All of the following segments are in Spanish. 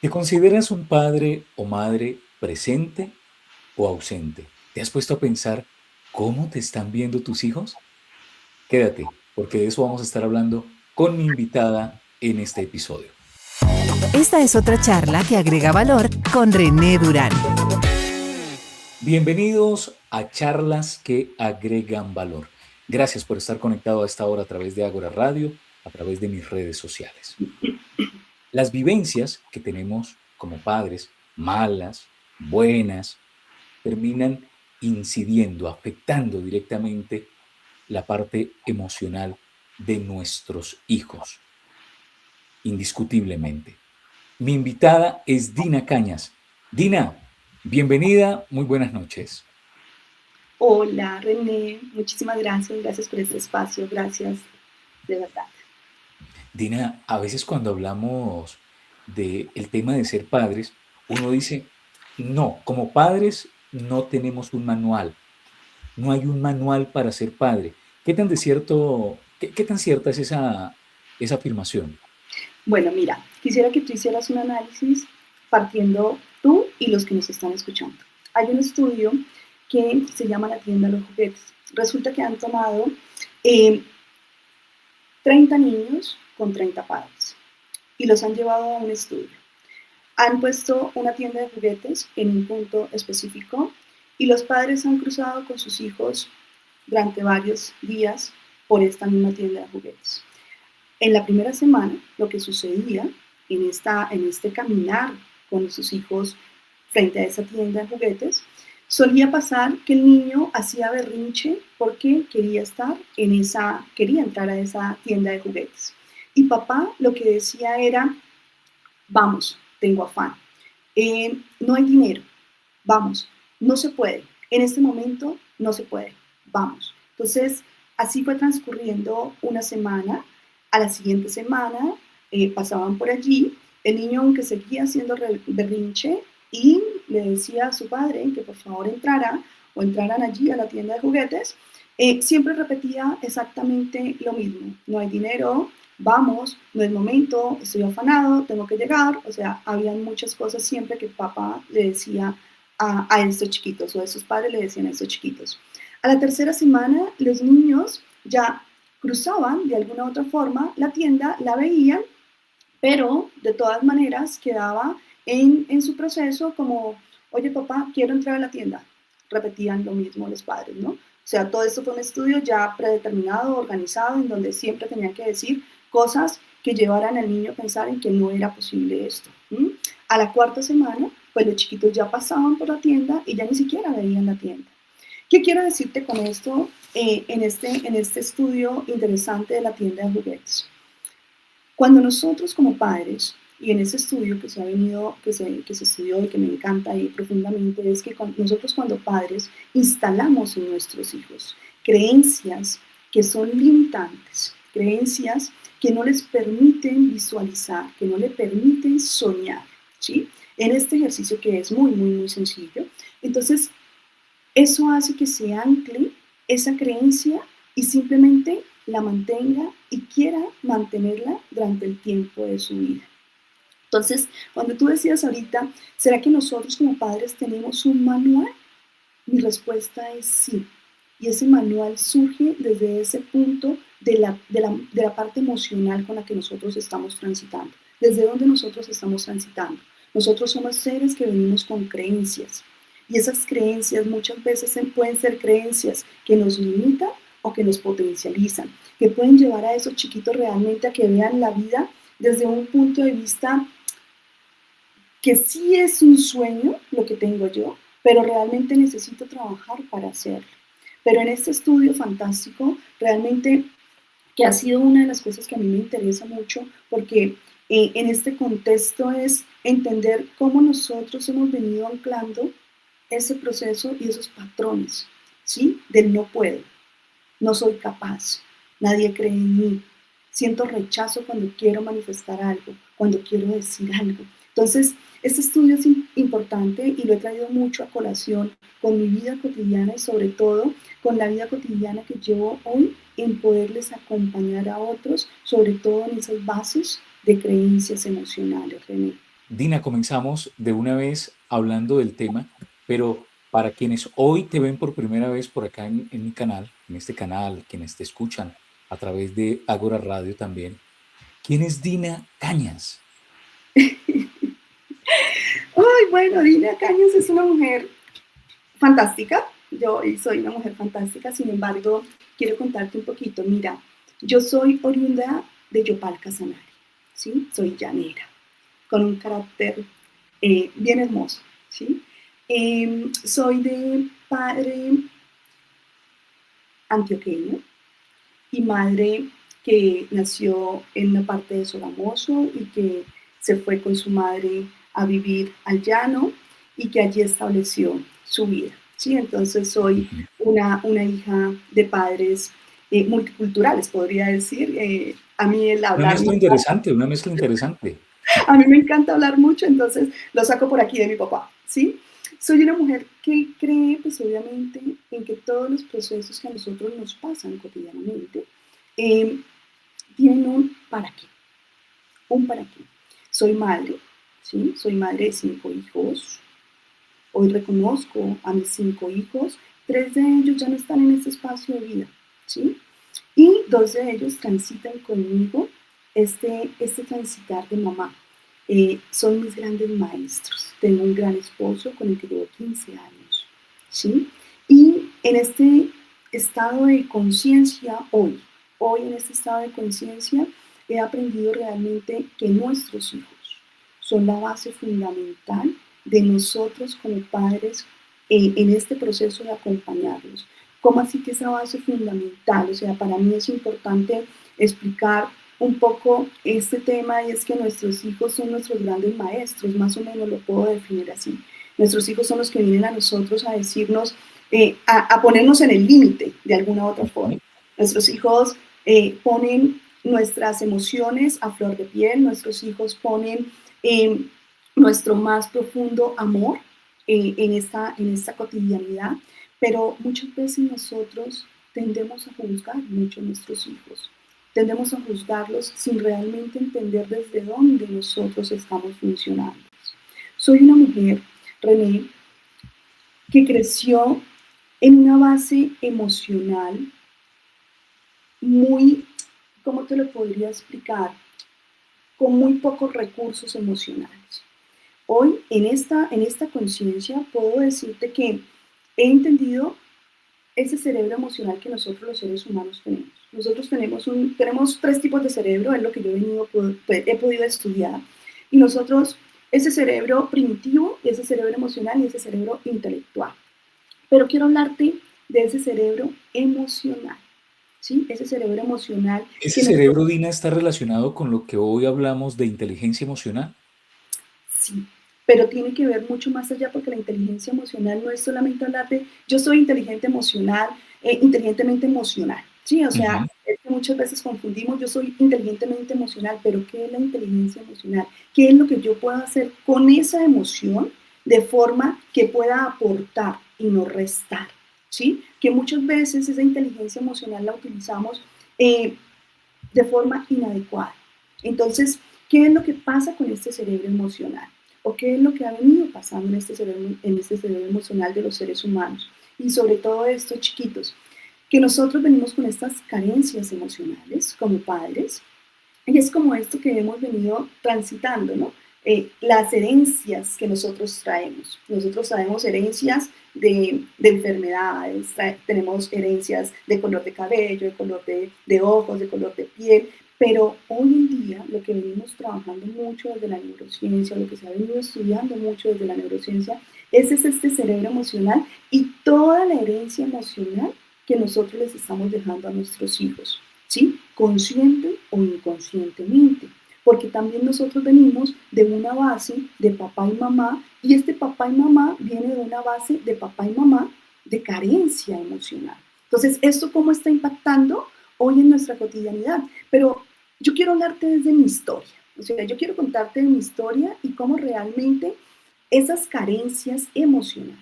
¿Te consideras un padre o madre presente o ausente? ¿Te has puesto a pensar cómo te están viendo tus hijos? Quédate, porque de eso vamos a estar hablando con mi invitada en este episodio. Esta es otra charla que agrega valor con René Durán. Bienvenidos a Charlas que agregan valor. Gracias por estar conectado a esta hora a través de Ágora Radio, a través de mis redes sociales. Las vivencias que tenemos como padres, malas, buenas, terminan incidiendo, afectando directamente la parte emocional de nuestros hijos, indiscutiblemente. Mi invitada es Dina Cañas. Dina, bienvenida, muy buenas noches. Hola René, muchísimas gracias, gracias por este espacio, gracias de verdad. Dina, a veces cuando hablamos del tema de ser padres, uno dice, no, como padres no tenemos un manual, no hay un manual para ser padre. ¿Qué tan de cierto, qué tan cierta es esa afirmación? Bueno, mira, quisiera que tú hicieras un análisis partiendo tú y los que nos están escuchando. Hay un estudio que se llama La tienda de los juguetes. Resulta que han tomado eh, 30 niños con 30 padres y los han llevado a un estudio. Han puesto una tienda de juguetes en un punto específico y los padres han cruzado con sus hijos durante varios días por esta misma tienda de juguetes. En la primera semana, lo que sucedía en este caminar con sus hijos frente a esa tienda de juguetes, solía pasar que el niño hacía berrinche porque quería entrar a esa tienda de juguetes. Y papá lo que decía era, vamos, tengo afán. No hay dinero, vamos, no se puede. En este momento no se puede, vamos. Entonces, así fue transcurriendo una semana. A la siguiente semana pasaban por allí, el niño aunque seguía haciendo berrinche y le decía a su padre que por favor entrara o entraran allí a la tienda de juguetes, siempre repetía exactamente lo mismo. No hay dinero, vamos, no es momento, estoy afanado, tengo que llegar. O sea, habían muchas cosas siempre que papá le decía a estos chiquitos, o esos padres le decían a estos chiquitos. A la tercera semana, los niños ya cruzaban de alguna u otra forma la tienda, la veían, pero de todas maneras quedaba en su proceso como, oye papá, quiero entrar a la tienda. Repetían lo mismo los padres, ¿no? O sea, todo esto fue un estudio ya predeterminado, organizado, en donde siempre tenían que decir cosas que llevaran al niño a pensar en que no era posible esto. ¿M? A la cuarta semana, pues los chiquitos ya pasaban por la tienda y ya ni siquiera veían la tienda. ¿Qué quiero decirte con esto en este estudio interesante de la tienda de juguetes? Cuando nosotros como padres, y en ese estudio que se ha venido, que se estudió y que me encanta y profundamente, es que nosotros cuando padres instalamos en nuestros hijos creencias que son limitantes, creencias que no les permiten visualizar, que no les permiten soñar, ¿sí? En este ejercicio que es muy, muy, muy sencillo. Entonces, eso hace que se ancle esa creencia y simplemente la mantenga y quiera mantenerla durante el tiempo de su vida. Entonces, cuando tú decías ahorita, ¿será que nosotros como padres tenemos un manual? Mi respuesta es sí. Y ese manual surge desde ese punto de la parte emocional con la que nosotros estamos transitando. ¿Desde dónde nosotros estamos transitando? Nosotros somos seres que venimos con creencias. Y esas creencias muchas veces pueden ser creencias que nos limitan o que nos potencializan, que pueden llevar a esos chiquitos realmente a que vean la vida desde un punto de vista que sí es un sueño lo que tengo yo, pero realmente necesito trabajar para hacerlo. Pero en este estudio fantástico, realmente que ha sido una de las cosas que a mí me interesa mucho, porque en este contexto es entender cómo nosotros hemos venido anclando ese proceso y esos patrones, ¿sí? Del no puedo, no soy capaz, nadie cree en mí, siento rechazo cuando quiero manifestar algo, cuando quiero decir algo. Entonces, este estudio es importante y lo he traído mucho a colación con mi vida cotidiana y sobre todo con la vida cotidiana que llevo hoy en poderles acompañar a otros, sobre todo en esas bases de creencias emocionales, René. Dina, comenzamos de una vez hablando del tema, pero para quienes hoy te ven por primera vez por acá en mi canal, en este canal, quienes te escuchan a través de Ágora Radio también, ¿quién es Dina Cañas? Ay, bueno, Dina Cañas es una mujer fantástica. Yo soy una mujer fantástica, sin embargo, quiero contarte un poquito. Mira, yo soy oriunda de Yopal, Casanare, ¿sí? Soy llanera, con un carácter bien hermoso, ¿sí? Soy de padre antioqueño y madre que nació en una parte de Sogamoso y que se fue con su madre a vivir al llano y que allí estableció su vida, ¿sí? Entonces soy Ujú. una hija de padres multiculturales, podría decir. A mí el hablar Una mezcla interesante. a mí me encanta hablar mucho, entonces lo saco por aquí de mi papá, ¿sí? Soy una mujer que cree, pues obviamente, en que todos los procesos que a nosotros nos pasan cotidianamente eh, tienen un para qué, un para qué. Soy madre, ¿sí? Soy madre de 5 hijos. Hoy reconozco a mis 5 hijos, 3 de ellos ya no están en este espacio de vida, ¿sí? Y 2 de ellos transitan conmigo este transitar de mamá. Son mis grandes maestros. Tengo un gran esposo con el que llevo 15 años, ¿sí? Y en este estado de conciencia hoy en este estado de conciencia, he aprendido realmente que nuestros hijos son la base fundamental de nosotros como padres en este proceso de acompañarlos. ¿Cómo así que esa base fundamental? O sea, para mí es importante explicar un poco este tema y es que nuestros hijos son nuestros grandes maestros, más o menos lo puedo definir así. Nuestros hijos son los que vienen a nosotros a decirnos, a ponernos en el límite de alguna u otra forma. Ujú. Nuestros hijos ponen nuestras emociones a flor de piel, nuestros hijos ponen eh, nuestro más profundo amor en esta cotidianidad, pero muchas veces nosotros tendemos a juzgar mucho a nuestros hijos. Tendemos a juzgarlos sin realmente entender desde dónde nosotros estamos funcionando. Soy una mujer, René, que creció en una base emocional muy, ¿cómo te lo podría explicar? Con muy pocos recursos emocionales. Hoy, en esta conciencia, puedo decirte que he entendido ese cerebro emocional que nosotros los seres humanos tenemos. Nosotros tenemos 3 tipos de cerebro, es lo que yo he podido estudiar. Y nosotros, ese cerebro primitivo, ese cerebro emocional y ese cerebro intelectual. Pero quiero hablarte de ese cerebro emocional, ¿sí? Ese cerebro emocional ¿Ese que nosotros. cerebro, Dina, está relacionado con lo que hoy hablamos de inteligencia emocional? Sí, pero tiene que ver mucho más allá porque la inteligencia emocional no es solamente hablar de yo soy inteligente emocional, inteligentemente emocional, ¿sí? O sea, Ujú. es que muchas veces confundimos yo soy inteligentemente emocional, pero ¿qué es la inteligencia emocional? ¿Qué es lo que yo puedo hacer con esa emoción de forma que pueda aportar y no restar? ¿Sí? Que muchas veces esa inteligencia emocional la utilizamos eh, de forma inadecuada. Entonces, ¿qué es lo que pasa con este cerebro emocional? ¿O qué es lo que ha venido pasando en este cerebro emocional de los seres humanos? Y sobre todo estos chiquitos, que nosotros venimos con estas carencias emocionales como padres, y es como esto que hemos venido transitando, ¿no? Las herencias que nosotros traemos. Nosotros traemos herencias de enfermedades, tenemos herencias de color de cabello, de color de ojos, de color de piel, pero hoy en día lo que venimos trabajando mucho desde la neurociencia, lo que se ha venido estudiando mucho desde la neurociencia, es este cerebro emocional y toda la herencia emocional que nosotros les estamos dejando a nuestros hijos. ¿Sí? Consciente o inconscientemente, porque también nosotros venimos de una base de papá y mamá, y este papá y mamá viene de una base de papá y mamá de carencia emocional. Entonces, ¿esto cómo está impactando hoy en nuestra cotidianidad? Pero yo quiero hablarte desde mi historia, o sea, yo quiero contarte de mi historia y cómo realmente esas carencias emocionales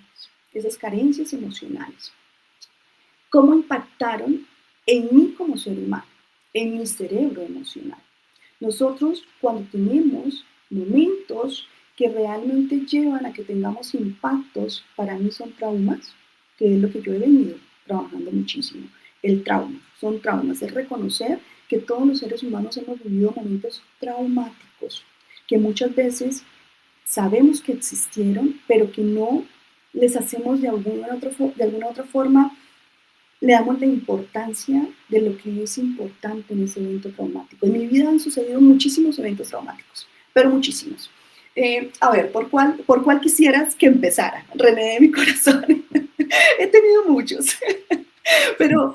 cómo impactaron en mí como ser humano, en mi cerebro emocional. Nosotros cuando tenemos momentos que realmente llevan a que tengamos impactos, para mí son traumas, que es lo que yo he venido trabajando muchísimo. El trauma, son traumas, es reconocer que todos los seres humanos hemos vivido momentos traumáticos, que muchas veces sabemos que existieron, pero que no les hacemos de alguna otra forma, le damos la importancia de lo que es importante en ese evento traumático. En mi vida han sucedido muchísimos eventos traumáticos, pero muchísimos. A ver, ¿por cuál quisieras que empezara? René de mi corazón. He tenido muchos, pero,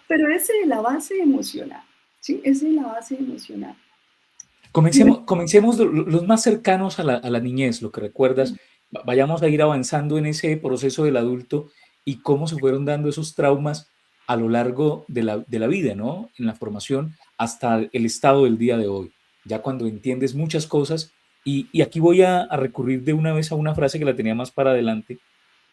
pero ese de la base emocional, ¿sí? Ese de la base emocional. Comencemos los más cercanos a la niñez, lo que recuerdas. Vayamos a ir avanzando en ese proceso del adulto y cómo se fueron dando esos traumas a lo largo de la vida, ¿no? En la formación hasta el estado del día de hoy, ya cuando entiendes muchas cosas. Y aquí voy a recurrir de una vez a una frase que la tenía más para adelante,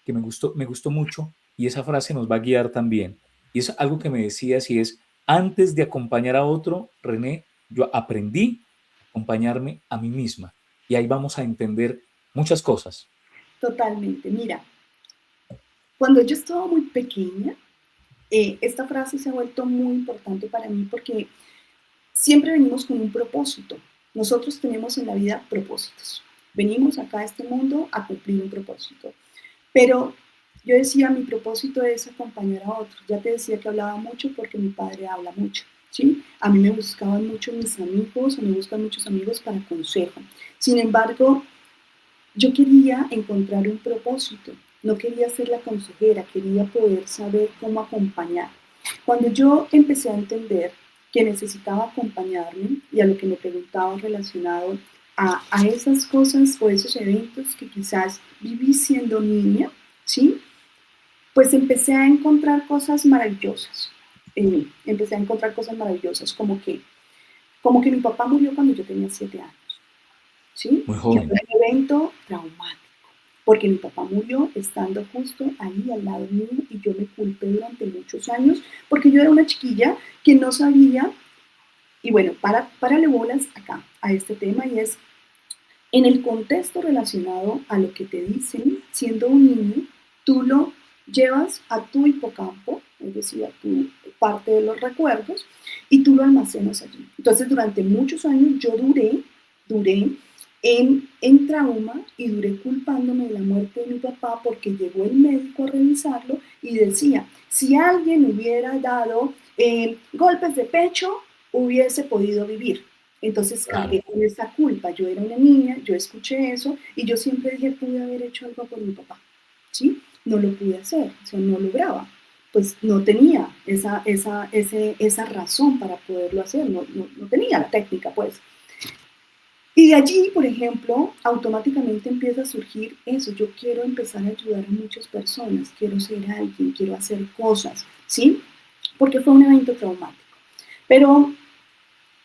que me gustó mucho, y esa frase nos va a guiar también. Y es algo que me decías, y es, antes de acompañar a otro, René, yo aprendí a acompañarme a mí misma. Y ahí vamos a entender muchas cosas. Totalmente. Mira, cuando yo estaba muy pequeña, esta frase se ha vuelto muy importante para mí porque siempre venimos con un propósito. Nosotros tenemos en la vida propósitos. Venimos acá a este mundo a cumplir un propósito. Pero yo decía, mi propósito es acompañar a otros. Ya te decía que hablaba mucho porque mi padre habla mucho. ¿Sí? A mí me buscaban mucho mis amigos, o me buscan muchos amigos para consejo. Sin embargo, yo quería encontrar un propósito. No quería ser la consejera, quería poder saber cómo acompañar. Cuando yo empecé a entender que necesitaba acompañarme y a lo que me preguntaba relacionado a esas cosas o esos eventos que quizás viví siendo niña, ¿sí? Pues empecé a encontrar cosas maravillosas. Empecé a encontrar cosas maravillosas, como que mi papá murió cuando yo tenía 7 años, ¿sí? Muy Y fue joven. un evento traumático, porque mi papá murió estando justo ahí al lado mío y yo me culpé durante muchos años porque yo era una chiquilla que no sabía, y bueno, párale bolas acá a este tema, y es en el contexto relacionado a lo que te dicen siendo un niño, tú lo llevas a tu hipocampo, es decir, a tu parte de los recuerdos, y tú lo almacenas allí. Entonces, durante muchos años yo duré en trauma y duré culpándome de la muerte de mi papá porque llegó el médico a revisarlo y decía, si alguien hubiera dado golpes de pecho, hubiese podido vivir. Entonces Claro. cargué con esa culpa. Yo era una niña, yo escuché eso y yo siempre dije, pude haber hecho algo por mi papá. ¿Sí? No lo pude hacer, o sea, no lograba. Pues no tenía esa razón para poderlo hacer, no tenía la técnica, pues. Y de allí, por ejemplo, automáticamente empieza a surgir eso. Yo quiero empezar a ayudar a muchas personas, quiero ser alguien, quiero hacer cosas, ¿sí? Porque fue un evento traumático. Pero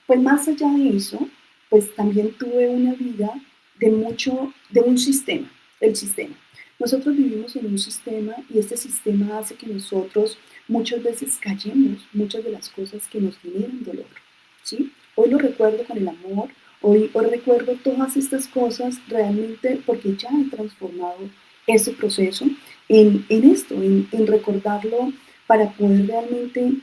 pues más allá de eso, pues también tuve una vida de un sistema, el sistema. Nosotros vivimos en un sistema y este sistema hace que nosotros muchas veces callemos muchas de las cosas que nos generan dolor, ¿sí? Hoy lo recuerdo con el amor, hoy recuerdo todas estas cosas realmente porque ya he transformado ese proceso en esto, en recordarlo para poder realmente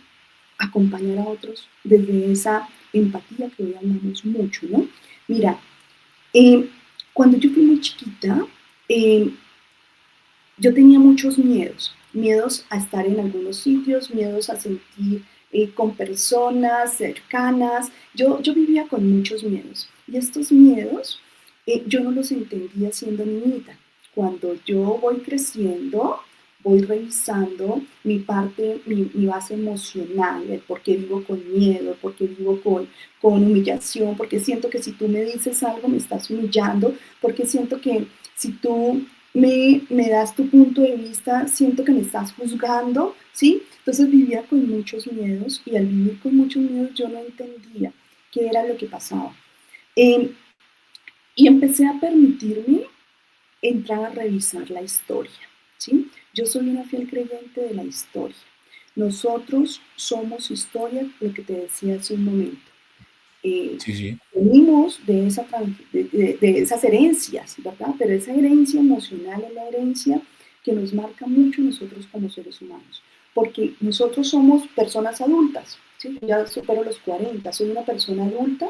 acompañar a otros desde esa empatía que hoy hablamos mucho, ¿no? Mira, eh, cuando yo fui muy chiquita, eh, yo tenía muchos miedos, miedos a estar en algunos sitios, miedos a sentir con personas cercanas, yo vivía con muchos miedos y estos miedos yo no los entendía siendo niñita. Cuando yo voy creciendo, voy revisando mi parte, mi base emocional, el por qué vivo con miedo, el por qué vivo con humillación, porque siento que si tú me dices algo me estás humillando, porque siento que si tú me das tu punto de vista, siento que me estás juzgando, ¿sí? Entonces vivía con muchos miedos y al vivir con muchos miedos yo no entendía qué era lo que pasaba. Eh, y empecé a permitirme entrar a revisar la historia, ¿sí? Yo soy una fiel creyente de la historia. Nosotros somos historia, lo que te decía hace un momento. Sí, sí. Venimos de esas herencias, ¿verdad? Pero esa herencia emocional es la herencia que nos marca mucho nosotros como seres humanos, porque nosotros somos personas adultas, ¿sí? Ya supero los 40, soy una persona adulta,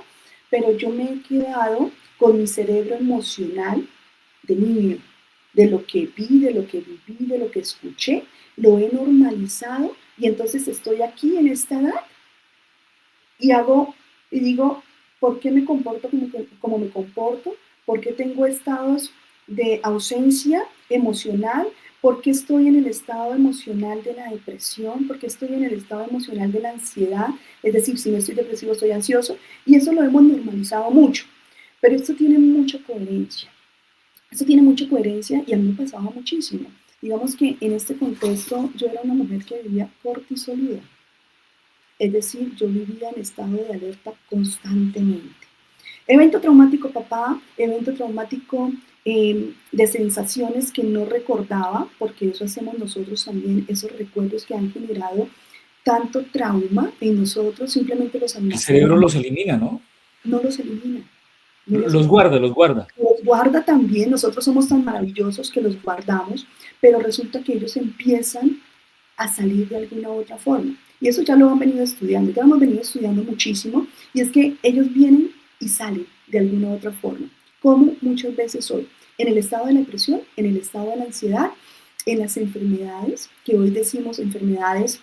pero yo me he quedado con mi cerebro emocional de niño, de lo que vi, de lo que viví, de lo que escuché, lo he normalizado y entonces estoy aquí en esta edad y hago y digo, ¿por qué me comporto como me comporto? ¿Por qué tengo estados de ausencia emocional? ¿Por qué estoy en el estado emocional de la depresión? ¿Por qué estoy en el estado emocional de la ansiedad? Es decir, si no estoy depresivo, estoy ansioso. Y eso lo hemos normalizado mucho. Pero esto tiene mucha coherencia. Esto tiene mucha coherencia y a mí me pasaba muchísimo. Digamos que en este contexto yo era una mujer que vivía cortisolida. Es decir, yo vivía en estado de alerta constantemente. Evento traumático papá, evento traumático de sensaciones que no recordaba, porque eso hacemos nosotros también, esos recuerdos que han generado tanto trauma en nosotros, simplemente los El cerebro almacenamos, los elimina, ¿no? no los elimina, no los Los elimina. guarda, los guarda. Los guarda también, nosotros somos tan maravillosos que los guardamos, pero resulta que ellos empiezan a salir de alguna u otra forma. Y eso ya lo han venido estudiando, ya lo hemos venido estudiando muchísimo, y es que ellos vienen y salen de alguna u otra forma, como muchas veces hoy, en el estado de la depresión, en el estado de la ansiedad, en las enfermedades, que hoy decimos enfermedades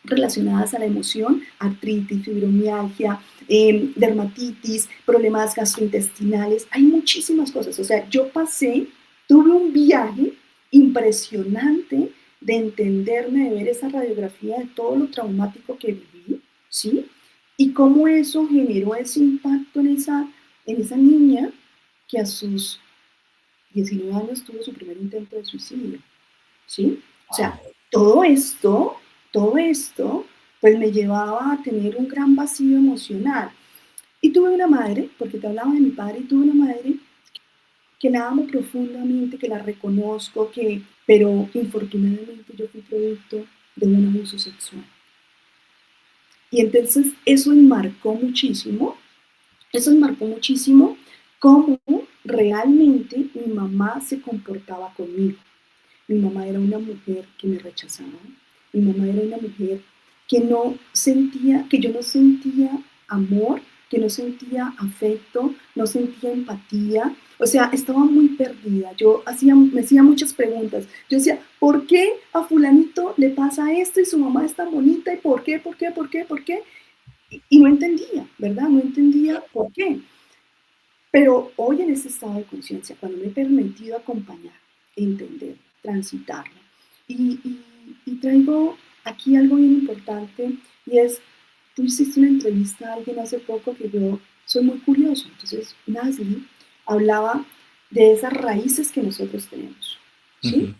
relacionadas a la emoción, artritis, fibromialgia, dermatitis, problemas gastrointestinales, hay muchísimas cosas. O sea, yo tuve un viaje impresionante de entenderme, de ver esa radiografía de todo lo traumático que viví, ¿sí? Y cómo eso generó ese impacto en esa niña que a sus 19 años tuvo su primer intento de suicidio, ¿sí? O sea, Wow. todo esto, todo esto, pues me llevaba a tener un gran vacío emocional. Y tuve una madre, porque te hablaba de mi padre, y tuve una madre que la amo profundamente, que la reconozco, pero infortunadamente yo fui producto de un abuso sexual. Y entonces eso enmarcó muchísimo cómo realmente mi mamá se comportaba conmigo. Mi mamá era una mujer que me rechazaba. Mi mamá era una mujer que yo no sentía amor, que no sentía afecto, no sentía empatía. O sea, estaba muy perdida. Me hacía muchas preguntas. Yo decía, ¿por qué a fulanito le pasa esto y su mamá es tan bonita? ¿Y por qué, por qué, por qué, por qué? Y no entendía, ¿verdad? No entendía por qué. Pero hoy en ese estado de conciencia, cuando me he permitido acompañar, entender, transitarlo, y, y, y traigo aquí algo bien importante, y es, tú hiciste una entrevista a alguien hace poco que yo soy muy curioso, entonces Nasli hablaba de esas raíces que nosotros tenemos, ¿sí? Ujú.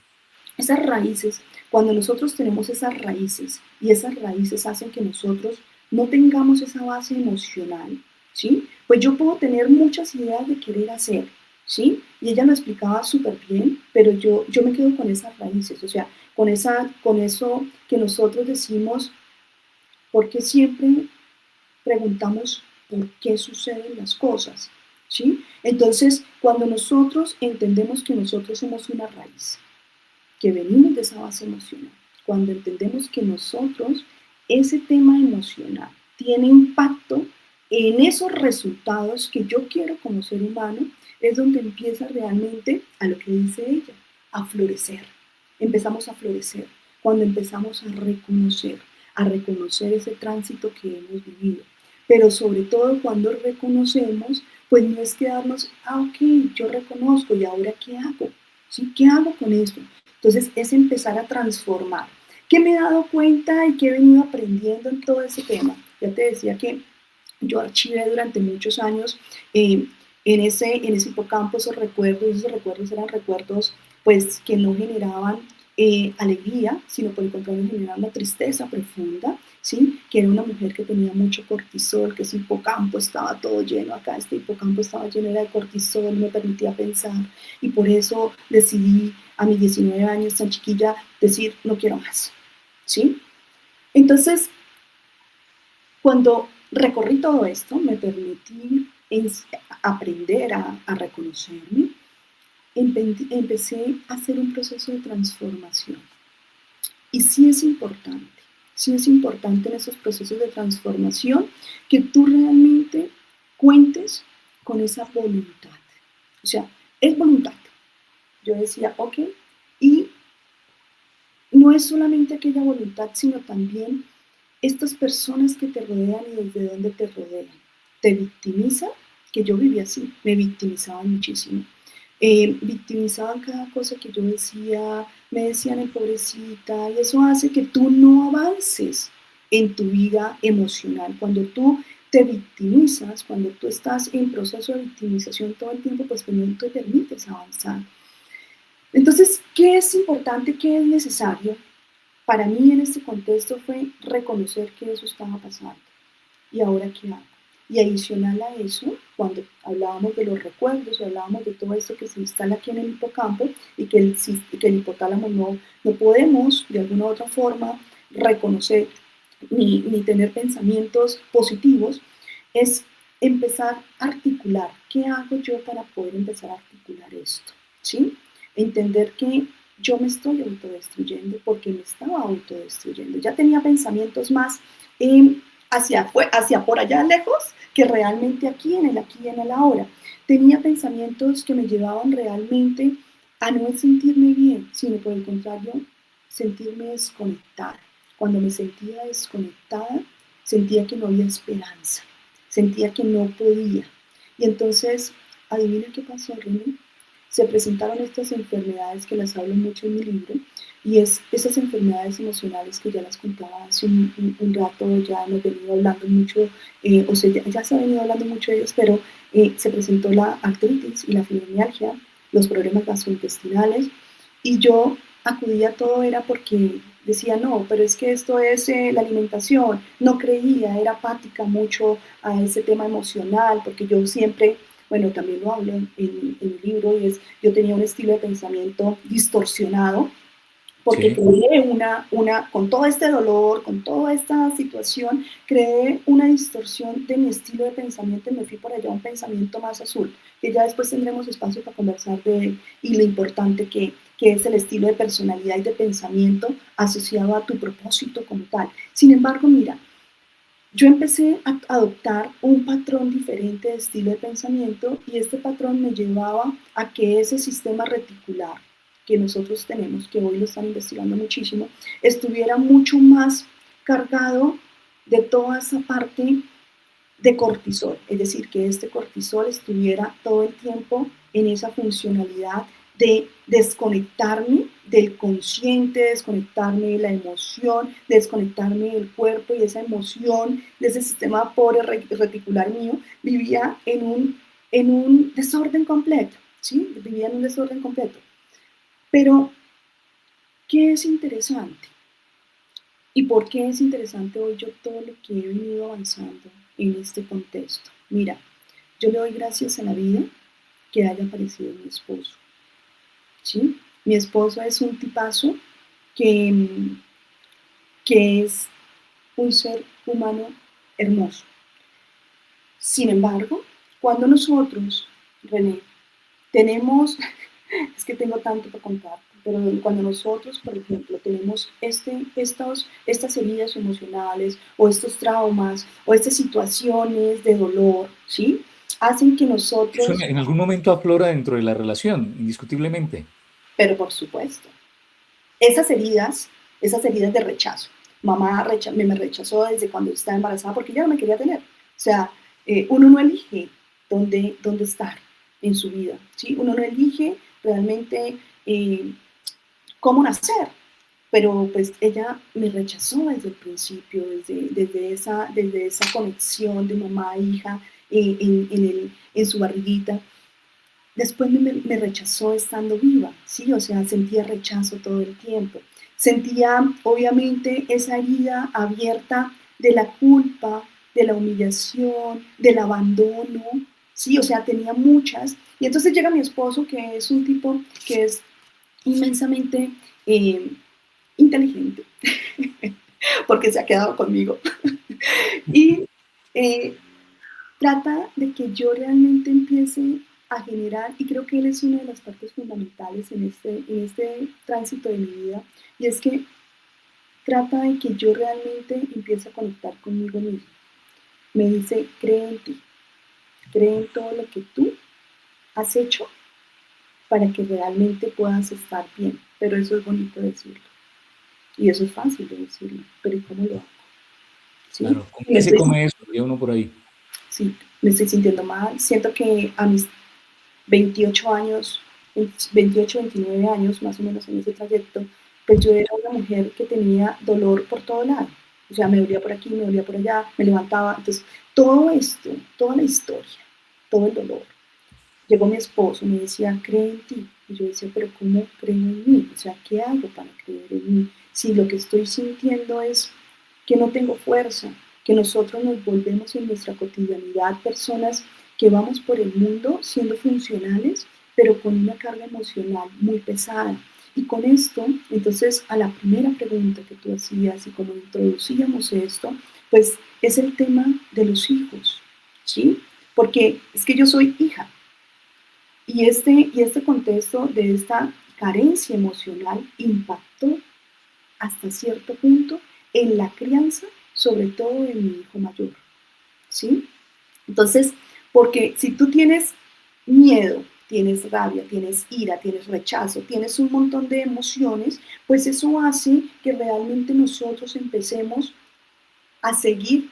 Esas raíces, cuando nosotros tenemos esas raíces y esas raíces hacen que nosotros no tengamos esa base emocional, ¿sí? Pues yo puedo tener muchas ideas de querer hacer, ¿sí? Y ella lo explicaba súper bien, pero yo me quedo con esas raíces, o sea, con eso que nosotros decimos, porque siempre preguntamos por qué suceden las cosas, ¿sí? Entonces, cuando nosotros entendemos que nosotros somos una raíz, que venimos de esa base emocional, cuando entendemos que nosotros, ese tema emocional tiene impacto en esos resultados que yo quiero como ser humano, es donde empieza realmente, a lo que dice ella, a florecer. Empezamos a florecer cuando empezamos a reconocer ese tránsito que hemos vivido. Pero sobre todo cuando reconocemos, pues no es quedarnos, ok, yo reconozco, ¿y ahora qué hago? ¿Sí? ¿Qué hago con esto? Entonces es empezar a transformar. ¿Qué me he dado cuenta y qué he venido aprendiendo en todo ese tema? Ya te decía que yo archivé durante muchos años en ese hipocampo esos recuerdos eran recuerdos pues que no generaban alegría, sino por el contrario generaban una tristeza profunda, ¿sí? Que era una mujer que tenía mucho cortisol, que su hipocampo estaba todo lleno acá, este hipocampo estaba lleno de cortisol, no me permitía pensar, y por eso decidí a mis 19 años, tan chiquilla, decir, no quiero más, ¿sí? Entonces, cuando recorrí todo esto, me permití aprender a reconocerme, empecé a hacer un proceso de transformación. Y sí es importante en esos procesos de transformación que tú realmente cuentes con esa voluntad. O sea, es voluntad. Yo decía, ok, y no es solamente aquella voluntad, sino también estas personas que te rodean y desde dónde te rodean. Te victimizan, que yo vivía así, me victimizaban muchísimo. Victimizaban cada cosa que yo decía, me decían pobrecita, y eso hace que tú no avances en tu vida emocional. Cuando tú te victimizas, cuando tú estás en proceso de victimización todo el tiempo, pues no te permites avanzar. Entonces, ¿qué es importante, qué es necesario? Para mí en este contexto fue reconocer que eso estaba pasando. ¿Y ahora qué hago? Y adicional a eso, cuando hablábamos de los recuerdos, hablábamos de todo esto que se instala aquí en el hipocampo y que el hipotálamo no podemos de alguna u otra forma reconocer ni tener pensamientos positivos, es empezar a articular. ¿Qué hago yo para poder empezar a articular esto? ¿Sí? Entender que yo me estoy autodestruyendo porque me estaba autodestruyendo. Ya tenía pensamientos más hacia por allá lejos que realmente aquí y en el ahora. Tenía pensamientos que me llevaban realmente a no sentirme bien, sino por el contrario, sentirme desconectada. Cuando me sentía desconectada, sentía que no había esperanza, sentía que no podía. Y entonces, adivina qué pasó, René. Se presentaron estas enfermedades que las hablo mucho en mi libro, y es esas enfermedades emocionales que ya las contaba hace un rato, ya hemos venido hablando mucho, o sea, ya se ha venido hablando mucho de ellos, pero se presentó la artritis y la fibromialgia, los problemas gastrointestinales, y yo acudía a todo era porque decía, no, pero es que esto es la alimentación, no creía, era apática mucho a ese tema emocional, porque yo siempre, bueno, también lo hablo en mi libro, y es, yo tenía un estilo de pensamiento distorsionado, porque Sí. creé con todo este dolor, con toda esta situación, creé una distorsión de mi estilo de pensamiento y me fui por allá a un pensamiento más azul, que ya después tendremos espacio para conversar de él y lo importante que es el estilo de personalidad y de pensamiento asociado a tu propósito como tal. Sin embargo, mira, yo empecé a adoptar un patrón diferente de estilo de pensamiento y este patrón me llevaba a que ese sistema reticular que nosotros tenemos, que hoy lo están investigando muchísimo, estuviera mucho más cargado de toda esa parte de cortisol, es decir, que este cortisol estuviera todo el tiempo en esa funcionalidad de desconectarme del consciente, desconectarme de la emoción, desconectarme del cuerpo, y esa emoción de ese sistema pobre reticular mío vivía en un desorden completo, ¿sí? Vivía en un desorden completo. Pero, ¿qué es interesante? ¿Y por qué es interesante hoy yo todo lo que he venido avanzando en este contexto? Mira, yo le doy gracias a la vida que haya aparecido mi esposo, ¿sí? Mi esposo es un tipazo que, que es un ser humano hermoso. Sin embargo, cuando nosotros, René, tenemos, es que tengo tanto para contar, pero cuando nosotros, por ejemplo, tenemos estas heridas emocionales o estos traumas o estas situaciones de dolor, ¿sí? Hacen que Eso nosotros, en algún momento aflora dentro de la relación, indiscutiblemente. pero por supuesto, esas heridas de rechazo. Mamá me rechazó desde cuando estaba embarazada porque ya no me quería tener. O sea, uno no elige dónde estar en su vida, ¿sí? Uno no elige realmente cómo nacer, pero pues ella me rechazó desde el principio, desde esa conexión de mamá e hija en su barriguita. Después me rechazó estando viva, ¿sí? O sea, sentía rechazo todo el tiempo. Sentía, obviamente, esa herida abierta de la culpa, de la humillación, del abandono, ¿sí? O sea, tenía muchas. Y entonces llega mi esposo, que es un tipo que es inmensamente eh, inteligente, porque se ha quedado conmigo. Y Eh, Trata de que yo realmente empiece a generar, y creo que él es una de las partes fundamentales en este tránsito de mi vida, y es que trata de que yo realmente empiece a conectar conmigo mismo. Me dice, cree en ti, cree en todo lo que tú has hecho para que realmente puedas estar bien. Pero eso es bonito decirlo. Y eso es fácil de decirlo. Pero ¿y cómo lo hago? ¿Sí? Claro, ¿con Me qué se estoy, come eso? Diría uno por ahí. sí, me estoy sintiendo mal. Siento que a mis 28 años, 28, 29 años más o menos en ese trayecto, pues yo era una mujer que tenía dolor por todo lado. O sea, me dolía por aquí, me dolía por allá, me levantaba. Entonces, todo esto, toda la historia, todo el dolor. Llegó mi esposo, me decía, cree en ti. Y yo decía, pero ¿cómo creo en mí? O sea, ¿qué hago para creer en mí? Si lo que estoy sintiendo es que no tengo fuerza, que nosotros nos volvemos en nuestra cotidianidad personas que vamos por el mundo siendo funcionales, pero con una carga emocional muy pesada. Y con esto, entonces, a la primera pregunta que tú hacías y como introducíamos esto, pues es el tema de los hijos, ¿sí? Porque es que yo soy hija, y este contexto de esta carencia emocional impactó hasta cierto punto en la crianza, sobre todo de mi hijo mayor, ¿sí? Entonces, porque si tú tienes miedo, tienes rabia, tienes ira, tienes rechazo, tienes un montón de emociones, pues eso hace que realmente nosotros empecemos a seguir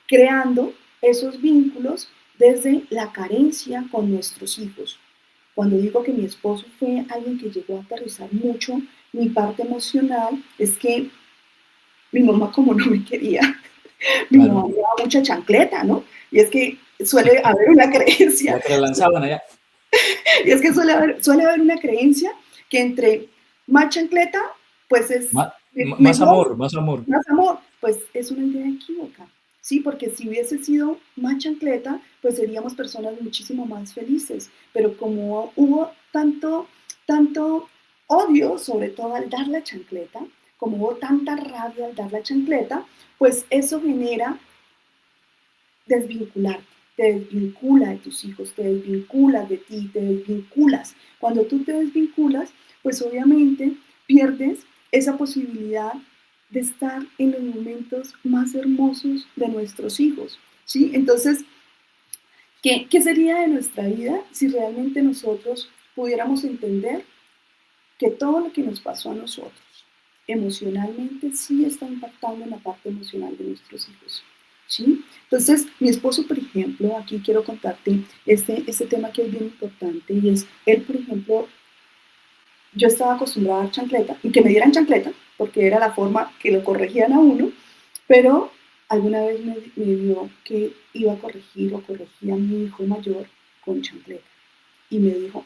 creando esos vínculos desde la carencia con nuestros hijos. Cuando digo que mi esposo fue alguien que llegó a aterrizar mucho mi parte emocional, es que mi mamá como no me quería, mi mamá Claro, me daba mucha chancleta, ¿no? Y es que suele haber una creencia, ya te la lanzaban allá. y es que suele haber una creencia que entre más chancleta, pues es Más mejor, amor, más amor. más amor, pues es una idea equívoca, ¿sí? Porque si hubiese sido más chancleta, pues seríamos personas muchísimo más felices. Pero como hubo tanto odio, sobre todo al dar la chancleta, como hubo tanta rabia al dar la chancleta, pues eso genera desvincularte. Te desvincula de tus hijos, te desvinculas de ti, te desvinculas. Cuando tú te desvinculas, pues obviamente pierdes esa posibilidad de estar en los momentos más hermosos de nuestros hijos, ¿sí? Entonces, ¿qué sería de nuestra vida si realmente nosotros pudiéramos entender que todo lo que nos pasó a nosotros emocionalmente sí está impactando en la parte emocional de nuestros hijos? ¿Sí? Entonces, mi esposo, por ejemplo, aquí quiero contarte este tema que es bien importante, y es, él, por ejemplo, yo estaba acostumbrada a dar chancleta, y que me dieran chancleta, porque era la forma que lo corregían a uno, pero alguna vez me vio que iba a corregir o corregía a mi hijo mayor con chancleta, y me dijo,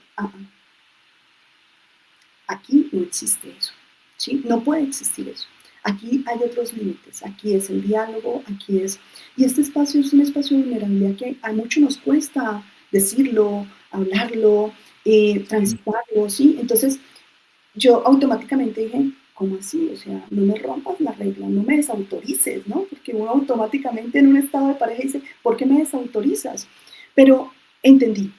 aquí no existe eso, ¿sí? No puede existir eso. Aquí hay otros límites, aquí es el diálogo, aquí es... Y este espacio es un espacio de vulnerabilidad que a mucho nos cuesta decirlo, hablarlo, transitarlo, ¿sí? Entonces yo automáticamente dije, ¿cómo así? O sea, no me rompas la regla, no me desautorices, ¿no? Porque uno automáticamente en un estado de pareja dice, ¿por qué me desautorizas? Pero entendí,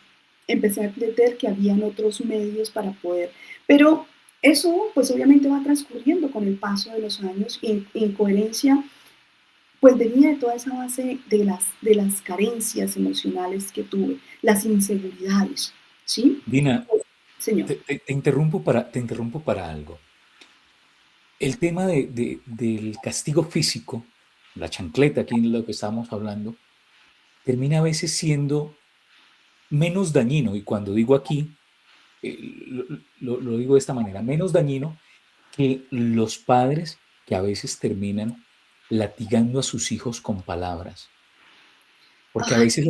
empecé a entender que habían otros medios para poder, pero eso pues obviamente va transcurriendo con el paso de los años, y en coherencia pues venía de toda esa base de las carencias emocionales que tuve, las inseguridades, ¿sí? Dina, Señor. te interrumpo para algo. El tema del castigo físico, la chancleta, aquí en lo que estamos hablando, termina a veces siendo menos dañino. Y cuando digo aquí, lo digo de esta manera, menos dañino que los padres que a veces terminan latigando a sus hijos con palabras. Porque a Ay, veces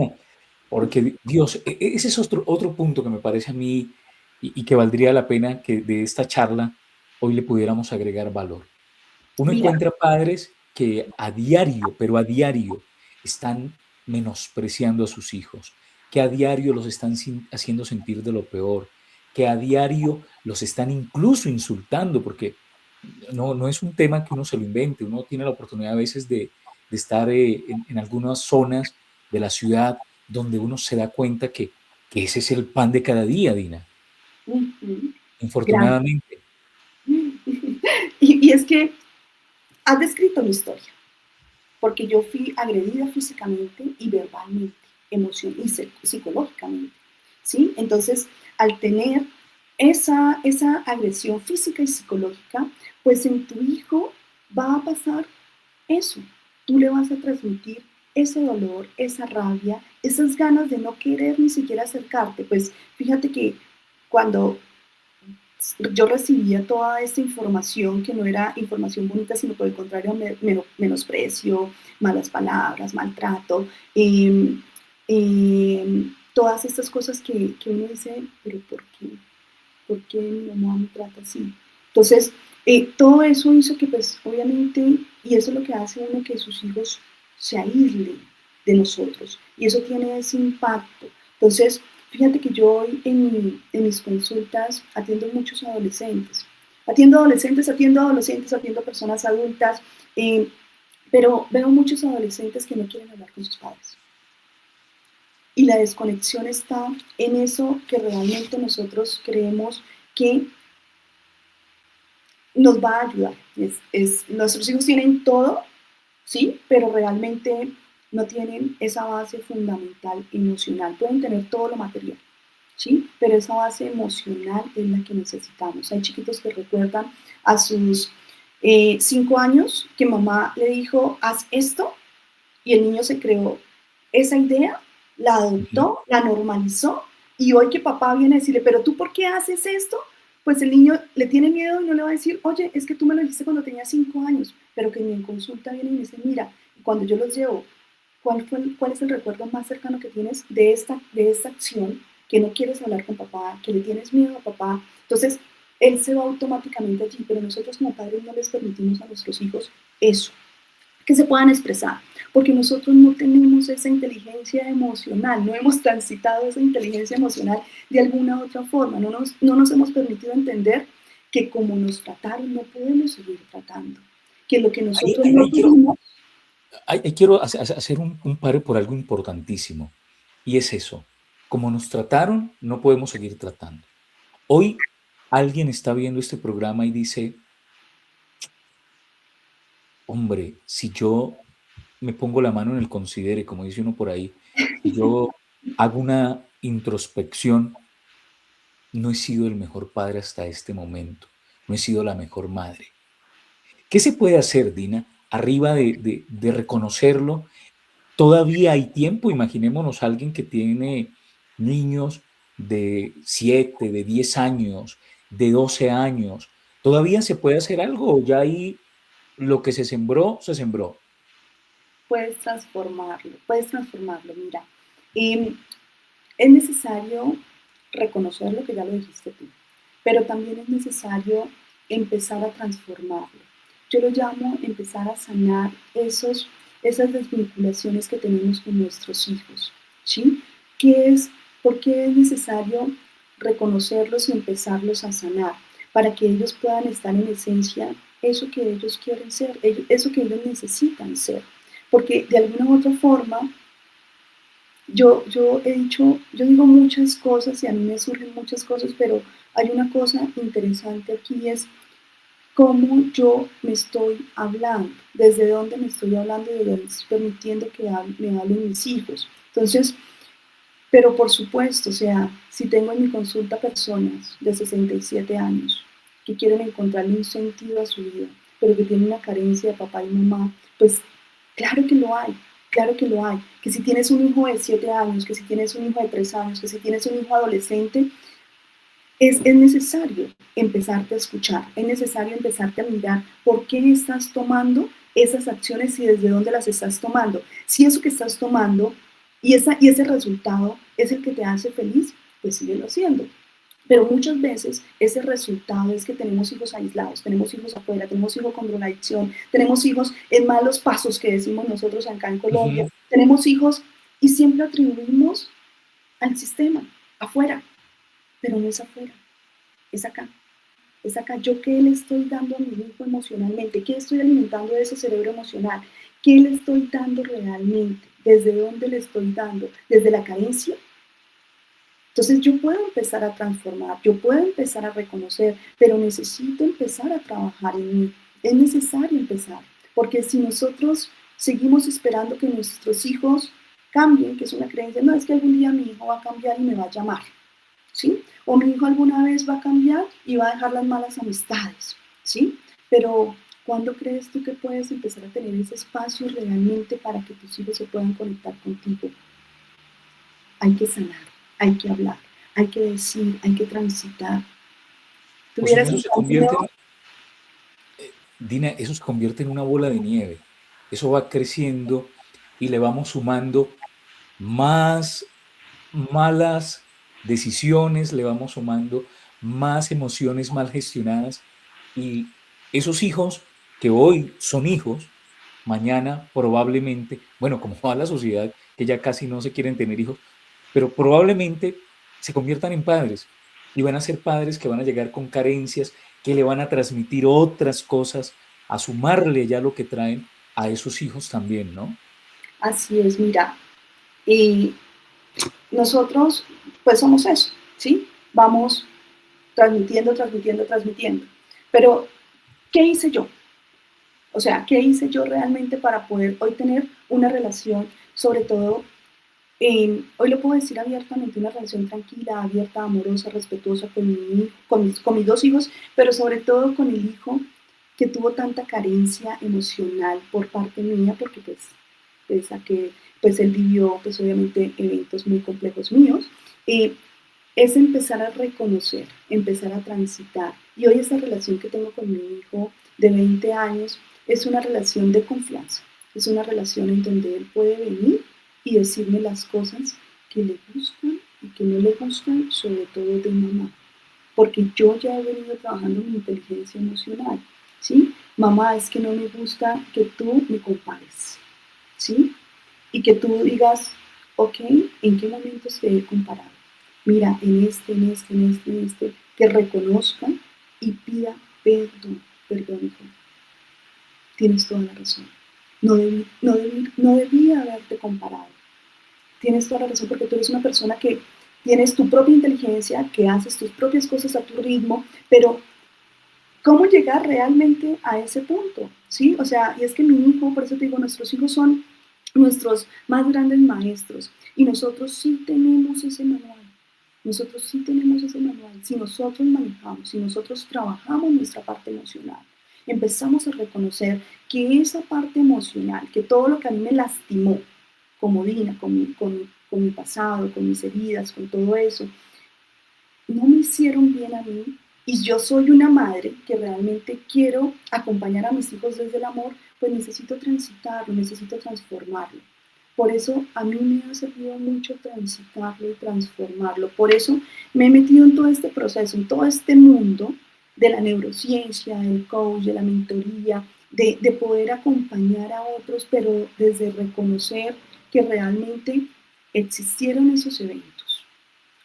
porque Dios, ese es otro punto que me parece a mí y que valdría la pena que de esta charla hoy le pudiéramos agregar valor. Uno mira, encuentra padres que a diario, pero a diario, están menospreciando a sus hijos, que a diario los están haciendo sentir de lo peor, que a diario los están incluso insultando, porque no es un tema que uno se lo invente, uno tiene la oportunidad a veces de estar en algunas zonas de la ciudad donde uno se da cuenta que ese es el pan de cada día, Dina, Ujú. Gracias. infortunadamente. Y es que has descrito mi historia, porque yo fui agredida físicamente y verbalmente, emocional y psicológicamente, ¿sí? Entonces, al tener esa agresión física y psicológica, pues en tu hijo va a pasar eso. Tú le vas a transmitir ese dolor, esa rabia, esas ganas de no querer ni siquiera acercarte. Pues fíjate que cuando yo recibía toda esta información que no era información bonita, sino por el contrario, menosprecio, malas palabras, maltrato, todas estas cosas que uno dice, pero ¿por qué? ¿Por qué mi mamá me trata así? Entonces, todo eso hizo que, pues, obviamente, y eso es lo que hace uno que sus hijos se aíslen de nosotros, y eso tiene ese impacto. Entonces, fíjate que yo hoy en mis consultas atiendo muchos adolescentes. Atiendo personas adultas, eh, pero veo muchos adolescentes que no quieren hablar con sus padres. Y la desconexión está en eso que realmente nosotros creemos que nos va a ayudar. Nuestros hijos tienen todo, ¿sí? Pero realmente no tienen esa base fundamental emocional. Pueden tener todo lo material, ¿sí? Pero esa base emocional es la que necesitamos. Hay chiquitos que recuerdan a sus 5 años que mamá le dijo, haz esto, y el niño se creó esa idea, la Ujú. adoptó, la normalizó, y hoy que papá viene a decirle, pero tú ¿por qué haces esto? Pues el niño le tiene miedo y no le va a decir, oye, es que tú me lo dijiste cuando tenía 5 años, pero que en consulta viene y me dice, mira, cuando yo los llevo, ¿cuál es el recuerdo más cercano que tienes de esta acción que no quieres hablar con papá, que le tienes miedo a papá? Entonces, él se va automáticamente allí, pero nosotros como padres no les permitimos a nuestros hijos eso, que se puedan expresar, porque nosotros no tenemos esa inteligencia emocional, no hemos transitado esa inteligencia emocional de alguna u otra forma, no nos hemos permitido entender que como nos trataron no podemos seguir tratando, que lo que Ahí, nosotros ahí- no ahí quiero, tuvimos, ahí quiero hacer un pare por algo importantísimo, y es eso. Como nos trataron, no podemos seguir tratando. Hoy alguien está viendo este programa y dice, hombre, si yo me pongo la mano en el considere, como dice uno por ahí, y yo hago una introspección, no he sido el mejor padre hasta este momento, no he sido la mejor madre. ¿Qué se puede hacer, Dina, arriba de reconocerlo? Todavía hay tiempo, imaginémonos a alguien que tiene niños de 7, de 10 años, de 12 años. ¿Todavía se puede hacer algo? ¿O ya ahí lo que se sembró, se sembró? puedes transformarlo, mira. Eh, es necesario reconocer lo que ya lo dijiste tú, pero también es necesario empezar a transformarlo. Yo lo llamo empezar a sanar esas desvinculaciones que tenemos con nuestros hijos, ¿sí? ¿Qué es, ¿Por qué es necesario reconocerlos y empezarlos a sanar? Para que ellos puedan estar en esencia eso que ellos quieren ser, eso que ellos necesitan ser. Porque de alguna u otra forma, yo digo muchas cosas y a mí me surgen muchas cosas, pero hay una cosa interesante aquí, es cómo yo me estoy hablando, desde dónde me estoy hablando y desde dónde estoy permitiendo que me hablen mis hijos. Entonces, pero por supuesto, o sea, si tengo en mi consulta personas de 67 años que quieren encontrarle un sentido a su vida, pero que tienen una carencia de papá y mamá, pues claro que lo hay, claro que lo hay. Que si tienes un hijo de 7 años, que si tienes un hijo de 3 años, que si tienes un hijo adolescente, es necesario empezarte a escuchar, es necesario empezarte a mirar por qué estás tomando esas acciones y desde dónde las estás tomando. Si eso que estás tomando y ese resultado es el que te hace feliz, pues síguelo haciendo. Pero muchas veces ese resultado es que tenemos hijos aislados, tenemos hijos afuera, tenemos hijos con drogadicción, tenemos hijos en malos pasos que decimos nosotros acá en Colombia, Ujú. tenemos hijos y siempre atribuimos al sistema, afuera, pero no es afuera, es acá. Es acá. ¿Yo qué le estoy dando a mi hijo emocionalmente? ¿Qué estoy alimentando de ese cerebro emocional? ¿Qué le estoy dando realmente? ¿Desde dónde le estoy dando? ¿Desde la carencia? Entonces yo puedo empezar a transformar, yo puedo empezar a reconocer, pero necesito empezar a trabajar en mí. Es necesario empezar, porque si nosotros seguimos esperando que nuestros hijos cambien, que es una creencia, no, es que algún día mi hijo va a cambiar y me va a llamar, ¿sí? O mi hijo alguna vez va a cambiar y va a dejar las malas amistades, ¿sí? Pero ¿cuándo crees tú que puedes empezar a tener ese espacio realmente para que tus hijos se puedan conectar contigo? Hay que sanar, hay que hablar, hay que decir, hay que transitar. O si no, ¿Tuvieras eso un se convierte camino? en, Dina, eso se convierte en una bola de nieve. Eso va creciendo y le vamos sumando más malas decisiones, le vamos sumando más emociones mal gestionadas y esos hijos que hoy son hijos, mañana probablemente, bueno, como va la sociedad, que ya casi no se quieren tener hijos, pero probablemente se conviertan en padres y van a ser padres que van a llegar con carencias, que le van a transmitir otras cosas, a sumarle ya lo que traen a esos hijos también, ¿no? Así es, mira, y nosotros pues somos eso, ¿sí? Vamos transmitiendo, transmitiendo, transmitiendo. Pero, ¿qué hice yo? O sea, ¿qué hice yo realmente para poder hoy tener una relación, sobre todo, hoy lo puedo decir abiertamente, una relación tranquila, abierta, amorosa, respetuosa con, con mis dos hijos, pero sobre todo con el hijo que tuvo tanta carencia emocional por parte mía, porque pues, pese a que pues él vivió pues obviamente eventos muy complejos míos, eh, es empezar a reconocer, empezar a transitar. Y hoy esa relación que tengo con mi hijo de 20 años es una relación de confianza, es una relación en donde él puede venir y decirme las cosas que le gustan y que no le gustan, sobre todo de mamá. Porque yo ya he venido trabajando mi inteligencia emocional, ¿sí? Mamá, es que no me gusta que tú me compares, ¿sí? Y que tú digas, ok, ¿en qué momentos te he comparado? Mira, en este, en este, en este, en este, que reconozca y pida perdón, perdón, hijo. Tienes toda la razón. No debía haberte comparado. Tienes toda la razón porque tú eres una persona que tienes tu propia inteligencia, que haces tus propias cosas a tu ritmo, pero ¿cómo llegar realmente a ese punto? ¿Sí? O sea, y es que mi hijo, por eso te digo, nuestros hijos son nuestros más grandes maestros y nosotros sí tenemos ese manual. Nosotros sí tenemos ese manual. Si nosotros manejamos, si nosotros trabajamos nuestra parte emocional, empezamos a reconocer que esa parte emocional, que todo lo que a mí me lastimó, como Dina, con mi pasado, con mis heridas, con todo eso, no me hicieron bien a mí y yo soy una madre que realmente quiero acompañar a mis hijos desde el amor, pues necesito transitarlo, necesito transformarlo. Por eso a mí me ha servido mucho transitarlo y transformarlo. Por eso me he metido en todo este proceso, en todo este mundo de la neurociencia, del coach, de la mentoría, de poder acompañar a otros, pero desde reconocer que realmente existieron esos eventos.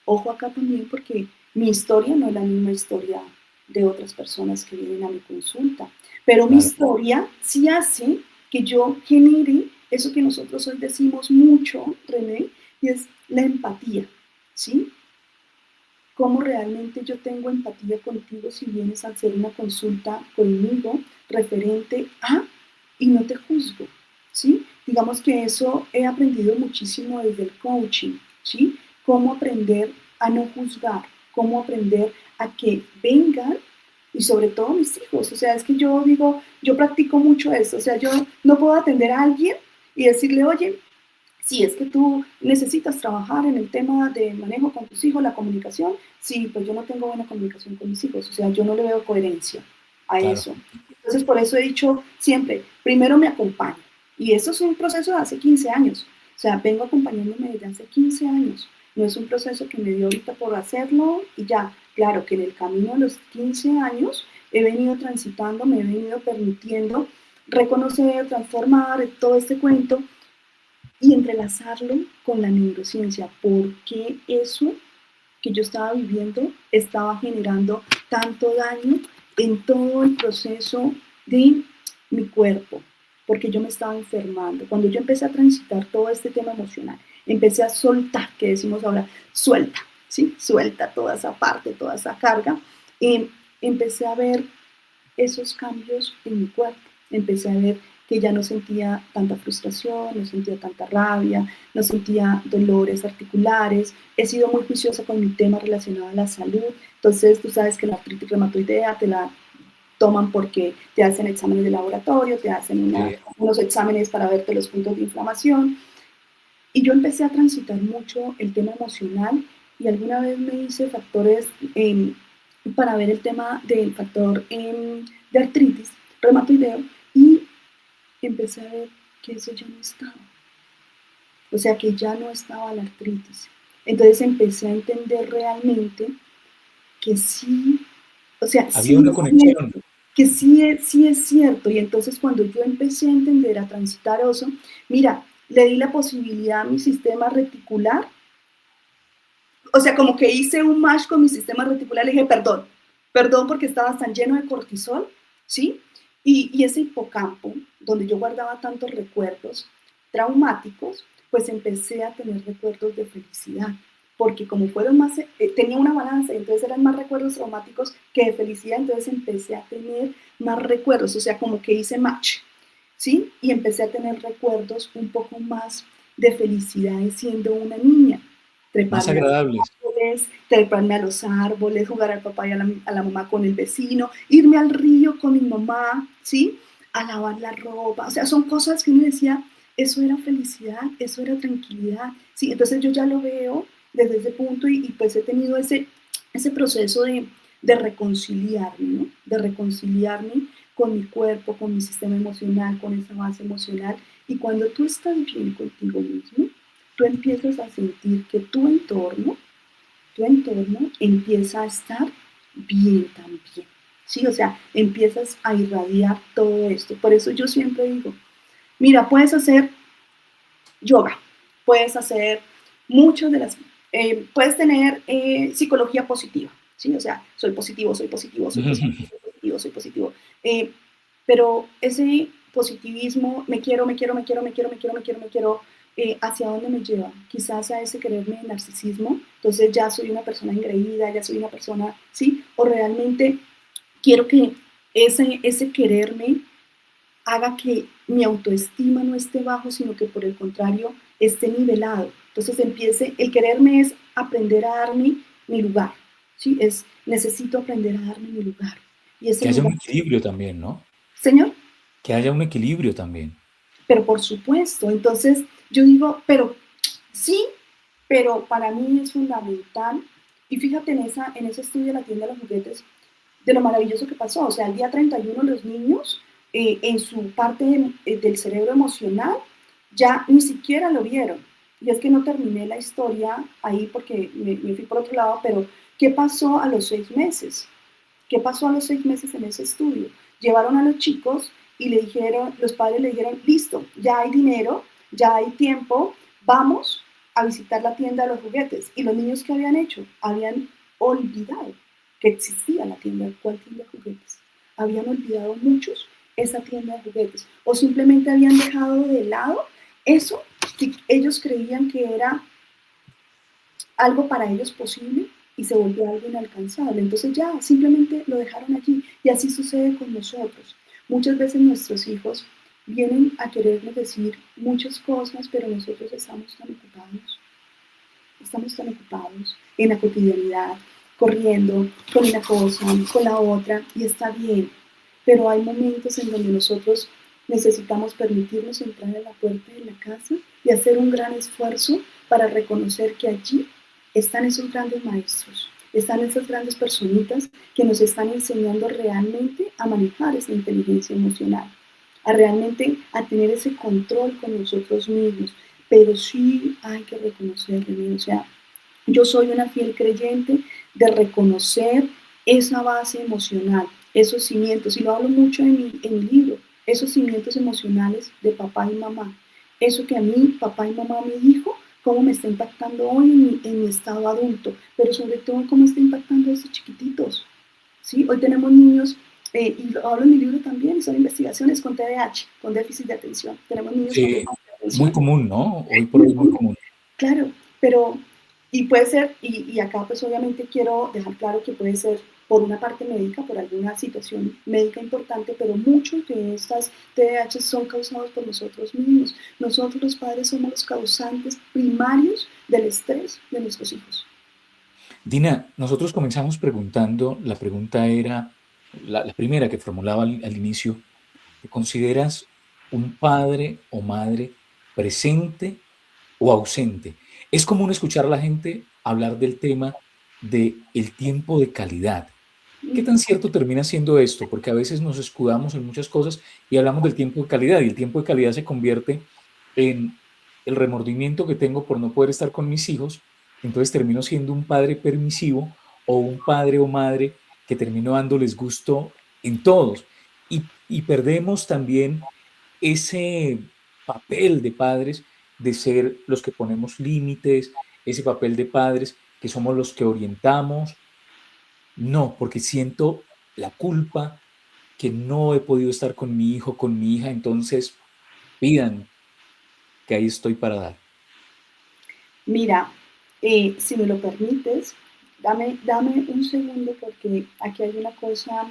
Ojo acá también porque mi historia no es la misma historia de otras personas que vienen a mi consulta, pero mi Claro. historia sí hace que yo genere eso que nosotros hoy decimos mucho, René, y es la empatía, ¿sí? Cómo realmente yo tengo empatía contigo si vienes a hacer una consulta conmigo referente a y no te juzgo, ¿sí? Digamos que eso he aprendido muchísimo desde el coaching, ¿sí? Cómo aprender a no juzgar, cómo aprender a que vengan y sobre todo mis hijos, o sea, es que yo digo, yo practico mucho eso, o sea, yo no puedo atender a alguien y decirle, oye, si es que tú necesitas trabajar en el tema de manejo con tus hijos, la comunicación, sí, pues yo no tengo buena comunicación con mis hijos, o sea, yo no le veo coherencia a Claro. eso. Entonces, por eso he dicho siempre, primero me acompaño. Y eso es un proceso de hace 15 años. O sea, vengo acompañándome desde hace 15 años. No es un proceso que me dio ahorita por hacerlo y ya. Claro que en el camino de los 15 años he venido transitando, me he venido permitiendo reconocer, transformar todo este cuento y entrelazarlo con la neurociencia, porque eso que yo estaba viviendo estaba generando tanto daño en todo el proceso de mi cuerpo. porque yo me estaba enfermando. Cuando yo empecé a transitar todo este tema emocional, empecé a soltar, que decimos ahora, suelta, ¿sí? Suelta toda esa parte, toda esa carga. Empecé a ver esos cambios en mi cuerpo. Empecé a ver que ya no sentía tanta frustración, no sentía tanta rabia, no sentía dolores articulares. He sido muy juiciosa con mi tema relacionado a la salud. Entonces, tú sabes que la artritis reumatoidea te la toman porque te hacen exámenes de laboratorio, te hacen unos exámenes para verte los puntos de inflamación. Y yo empecé a transitar mucho el tema emocional y alguna vez me hice factores para ver el tema del factor de artritis reumatoideo y empecé a ver que eso ya no estaba. O sea, que ya no estaba la artritis. Entonces empecé a entender realmente que sí, o sea, Había sí una es conexión. cierto, que sí es cierto. Y entonces cuando yo empecé a entender, a transitar eso, mira, le di la posibilidad a mi sistema reticular, o sea, como que hice un match con mi sistema reticular, le dije, perdón porque estaba tan lleno de cortisol, ¿sí? Y ese hipocampo, donde yo guardaba tantos recuerdos traumáticos, pues empecé a tener recuerdos de felicidad, porque como fueron más, tenía una balanza, entonces eran más recuerdos traumáticos que de felicidad, entonces empecé a tener más recuerdos, o sea, como que hice match, ¿sí? Y empecé a tener recuerdos un poco más de felicidad siendo una niña, Más treparme a los agradables. árboles, treparme a los árboles, jugar al papá y a la mamá con el vecino, irme al río con mi mamá, ¿sí? A lavar la ropa, o sea, son cosas que uno decía, eso era felicidad, eso era tranquilidad, ¿sí? Entonces yo ya lo veo desde ese punto y pues he tenido ese proceso de reconciliarme, ¿no? De reconciliarme con mi cuerpo, con mi sistema emocional, con esa base emocional. Y cuando tú estás bien contigo mismo, tú empiezas a sentir que tu entorno empieza a estar bien también. ¿Sí? O sea, empiezas a irradiar todo esto. Por eso yo siempre digo, mira, puedes hacer yoga, puedes hacer muchas de las, puedes tener psicología positiva, ¿sí? O sea, soy positivo, soy positivo, soy positivo, soy positivo, soy positivo. Pero ese positivismo, me quiero, me quiero, me quiero, me quiero, me quiero, me quiero, me quiero, ¿hacia dónde me lleva? Quizás a ese quererme de narcisismo, entonces ya soy una persona engreída, ya soy una persona, ¿sí? O realmente quiero que ese quererme haga que mi autoestima no esté bajo, sino que por el contrario esté nivelado. Entonces el quererme es aprender a darme mi lugar, ¿sí? Necesito aprender a darme mi lugar. Y ese Que haya un lugar, equilibrio también, ¿no? Señor, Que haya un equilibrio también. pero por supuesto, entonces yo digo, pero sí, pero para mí es fundamental, y fíjate en ese estudio de la tienda de los juguetes, de lo maravilloso que pasó, o sea, el día 31 los niños en su parte del cerebro emocional ya ni siquiera lo vieron. Y es que no terminé la historia ahí porque me fui por otro lado, pero ¿qué pasó a los 6 meses? ¿Qué pasó a los 6 meses en ese estudio? Llevaron a los chicos y le dijeron, los padres le dijeron, listo, ya hay dinero, ya hay tiempo, vamos a visitar la tienda de los juguetes. Y los niños, ¿qué habían hecho? Habían olvidado que existía la tienda. ¿Cuál tienda de juguetes? Habían olvidado muchos esa tienda de juguetes. O simplemente habían dejado de lado eso que ellos creían que era algo para ellos posible y se volvió algo inalcanzable. Entonces ya simplemente lo dejaron allí y así sucede con nosotros. Muchas veces nuestros hijos vienen a querernos decir muchas cosas, pero nosotros estamos tan ocupados en la cotidianidad, corriendo con una cosa, con la otra, y está bien, pero hay momentos en donde nosotros necesitamos permitirnos entrar a la puerta de la casa y hacer un gran esfuerzo para reconocer que allí están esos grandes maestros, están esas grandes personitas que nos están enseñando realmente a manejar esa inteligencia emocional, a realmente a tener ese control con nosotros mismos. Pero sí hay que reconocerlo, o sea, yo soy una fiel creyente de reconocer esa base emocional, esos cimientos, y lo hablo mucho en mi libro, esos cimientos emocionales de papá y mamá. Eso que a mí, papá y mamá me dijo, cómo me está impactando hoy en mi estado adulto, pero sobre todo cómo está impactando a esos chiquititos. ¿Sí? Hoy tenemos niños y lo hablo en mi libro también, son investigaciones con TDAH, con déficit de atención. Tenemos niños con Sí, déficit de muy atención. común, ¿no? Hoy por Muy hoy muy común. común. Claro, pero, y puede ser, y acá pues obviamente quiero dejar claro que puede ser por una parte médica, por alguna situación médica importante, pero muchos de estas TDAH son causados por nosotros mismos. Nosotros los padres somos los causantes primarios del estrés de nuestros hijos. Dina, nosotros comenzamos preguntando, la pregunta era, la primera que formulaba al inicio, ¿te consideras un padre o madre presente o ausente? Es común escuchar a la gente hablar del tema de el tiempo de calidad. ¿Qué tan cierto termina siendo esto? Porque a veces nos escudamos en muchas cosas y hablamos del tiempo de calidad, y el tiempo de calidad se convierte en el remordimiento que tengo por no poder estar con mis hijos, entonces termino siendo un padre permisivo o un padre o madre que termino dándoles gusto en todos. Y perdemos también ese papel de padres, de ser los que ponemos límites, ese papel de padres que somos los que orientamos. No, porque siento la culpa que no he podido estar con mi hijo, con mi hija, entonces pidan que ahí estoy para dar. Mira, si me lo permites, dame un segundo porque aquí hay una cosa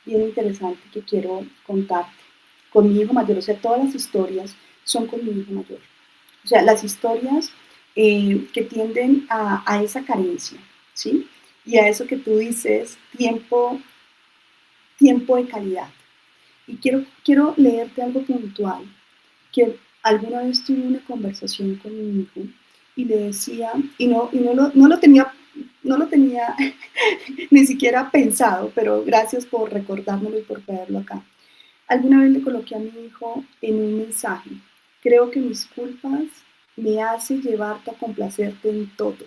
bien interesante que quiero contarte. Con mi hijo mayor, o sea, todas las historias son con mi hijo mayor. O sea, las historias que tienden a esa carencia, ¿sí? Y a eso que tú dices, tiempo de calidad. Y quiero leerte algo puntual, que alguna vez tuve una conversación con mi hijo y le decía, no lo tenía ni siquiera pensado, pero gracias por recordármelo y por traerlo acá. Alguna vez le coloqué a mi hijo en un mensaje, creo que mis culpas me hacen llevarte a complacerte en todo.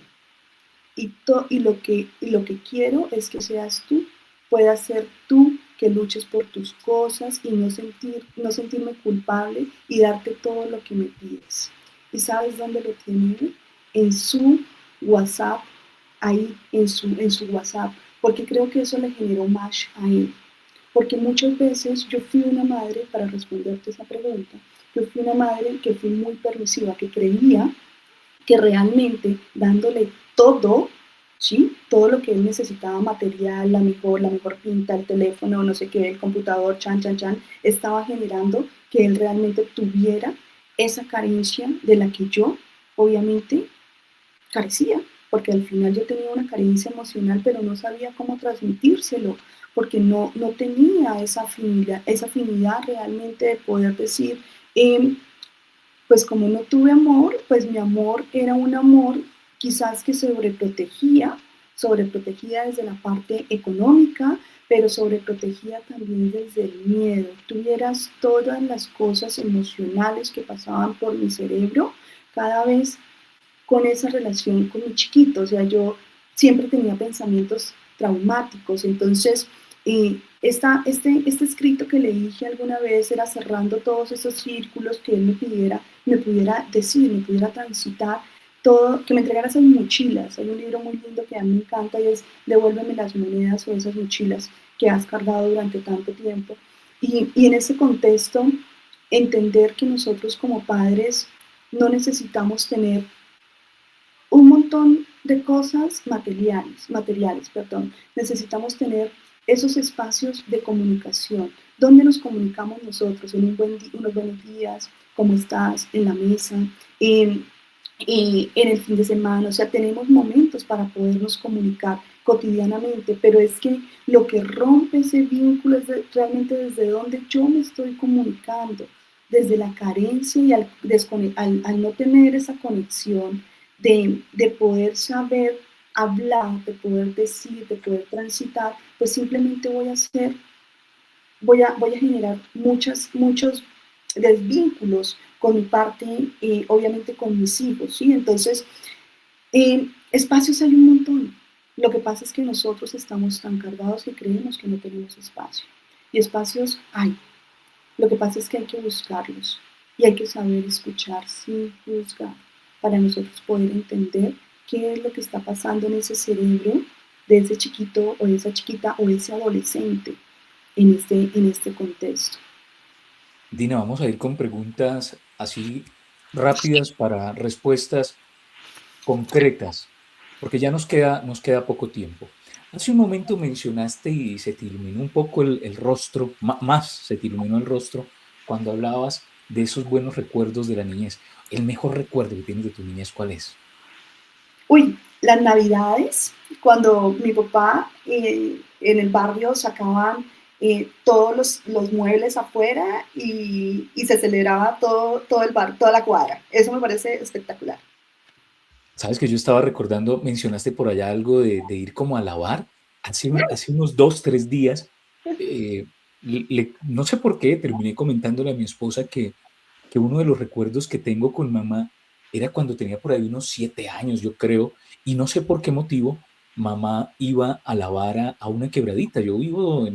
Y lo que quiero es que seas tú, puedas ser tú que luches por tus cosas y no sentirme culpable y darte todo lo que me pides. ¿Y sabes dónde lo tiene él? En su WhatsApp, ahí en su WhatsApp, porque creo que eso le generó más a él. Porque muchas veces yo fui una madre, para responderte esa pregunta, yo fui una madre que fui muy permisiva, que creía que realmente dándole todo, ¿sí? Todo lo que él necesitaba, material, la mejor pinta, el teléfono, no sé qué, el computador, chan, chan, chan, estaba generando que él realmente tuviera esa carencia de la que yo, obviamente, carecía, porque al final yo tenía una carencia emocional, pero no sabía cómo transmitírselo, porque no tenía esa afinidad realmente de poder decir, eh, pues como no tuve amor, pues mi amor era un amor quizás que sobreprotegía desde la parte económica, pero sobreprotegía también desde el miedo. Tuvieras todas las cosas emocionales que pasaban por mi cerebro cada vez con esa relación con mi chiquito. O sea, yo siempre tenía pensamientos traumáticos. Entonces, este escrito que le dije alguna vez era cerrando todos esos círculos que él me pudiera decir, me pudiera transitar todo, que me entregara esas mochilas. Hay un libro muy lindo que a mí me encanta y es Devuélveme las monedas o esas mochilas que has cargado durante tanto tiempo. Y en ese contexto, entender que nosotros como padres no necesitamos tener un montón de cosas materiales, perdón. Necesitamos tener esos espacios de comunicación, donde nos comunicamos nosotros en unos buenos días, cómo estás, en la mesa, en, en el fin de semana. O sea, tenemos momentos para podernos comunicar cotidianamente, pero es que lo que rompe ese vínculo es realmente desde donde yo me estoy comunicando, desde la carencia y al no tener esa conexión de poder saber hablar, de poder decir, de poder transitar, pues simplemente voy a generar muchos desvínculos con mi parte, obviamente con mis hijos, ¿sí? Entonces, espacios hay un montón. Lo que pasa es que nosotros estamos tan cargados que creemos que no tenemos espacio. Y espacios hay. Lo que pasa es que hay que buscarlos y hay que saber escuchar sin juzgar para nosotros poder entender qué es lo que está pasando en ese cerebro de ese chiquito o de esa chiquita o de ese adolescente. en este contexto. Dina, vamos a ir con preguntas así rápidas para respuestas concretas, porque ya nos queda poco tiempo. Hace un momento mencionaste y se te iluminó un poco el rostro, más se te iluminó el rostro cuando hablabas de esos buenos recuerdos de la niñez. ¿El mejor recuerdo que tienes de tu niñez cuál es? Uy, las navidades, cuando mi papá en el barrio sacaban todos los muebles afuera y se celebraba todo el bar, toda la cuadra. Eso me parece espectacular. Sabes que yo estaba recordando, mencionaste por allá algo de ir como a lavar. Hace unos 2, 3 días, no sé por qué, terminé comentándole a mi esposa que uno de los recuerdos que tengo con mamá era cuando tenía por ahí unos 7 años, yo creo, y no sé por qué motivo mamá iba a lavar a una quebradita. Yo vivo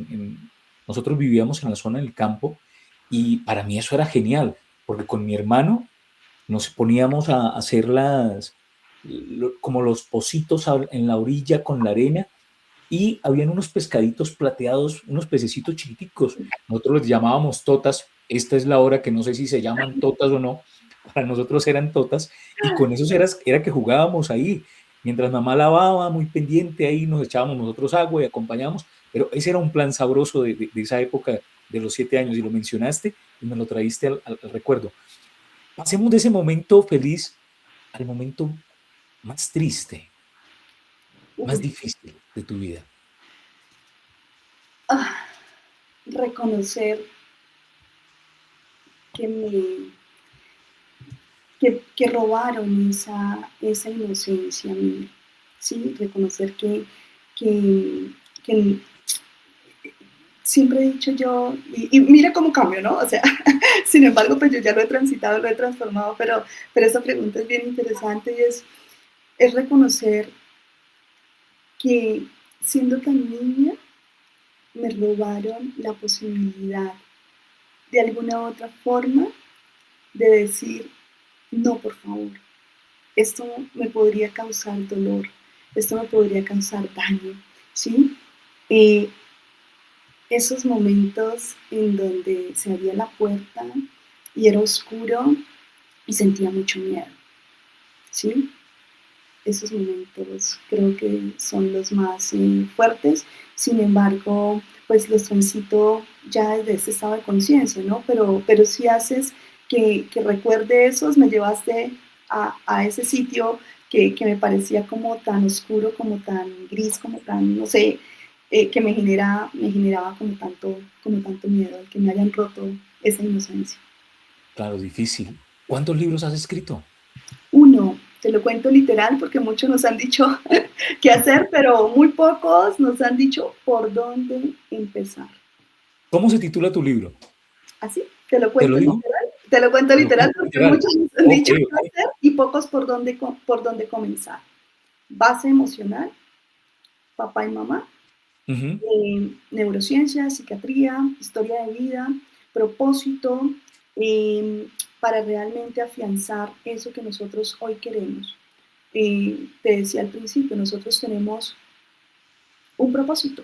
nosotros vivíamos en la zona del campo y para mí eso era genial, porque con mi hermano nos poníamos a hacer como los pocitos en la orilla con la arena y habían unos pescaditos plateados, unos pececitos chiquiticos. Nosotros los llamábamos totas. Esta es la hora que no sé si se llaman totas o no. Para nosotros eran totas. Y con esos era que jugábamos ahí. Mientras mamá lavaba, muy pendiente, ahí nos echábamos nosotros agua y acompañábamos. Pero ese era un plan sabroso de esa época de los 7 años. Y lo mencionaste y me lo traíste al recuerdo. Pasemos de ese momento feliz al momento más triste, más Uy, difícil de tu vida. ah, reconocer que me que robaron esa inocencia mía, ¿sí? Reconocer que, que siempre he dicho yo, y mira cómo cambio, ¿no? O sea, sin embargo, pues yo ya lo he transitado, lo he transformado, pero esa pregunta es bien interesante y es reconocer que siendo tan niña me robaron la posibilidad de alguna otra forma de decir, no, por favor, esto me podría causar dolor, esto me podría causar daño, ¿sí? Eh, Esos momentos en donde se abría la puerta y era oscuro y sentía mucho miedo, ¿sí? Esos momentos creo que son los más fuertes, sin embargo, pues los transito ya desde ese estado de conciencia, ¿no? Pero si haces que recuerde esos, me llevaste a ese sitio que me parecía como tan oscuro, como tan gris, como tan, no sé, que me generaba como tanto miedo, el que me hayan roto esa inocencia. Claro, difícil. ¿Cuántos libros has escrito? Uno, te lo cuento literal porque muchos nos han dicho qué hacer, pero muy pocos nos han dicho por dónde empezar. ¿Cómo se titula tu libro? Así, ¿Te lo digo? te lo cuento Te lo literal cuento porque literal. muchos nos han Ok, dicho qué ok. hacer y pocos por dónde comenzar. Base emocional, papá y mamá, Ujú. neurociencia, psiquiatría, historia de vida, propósito, para realmente afianzar eso que nosotros hoy queremos. Te decía al principio, nosotros tenemos un propósito.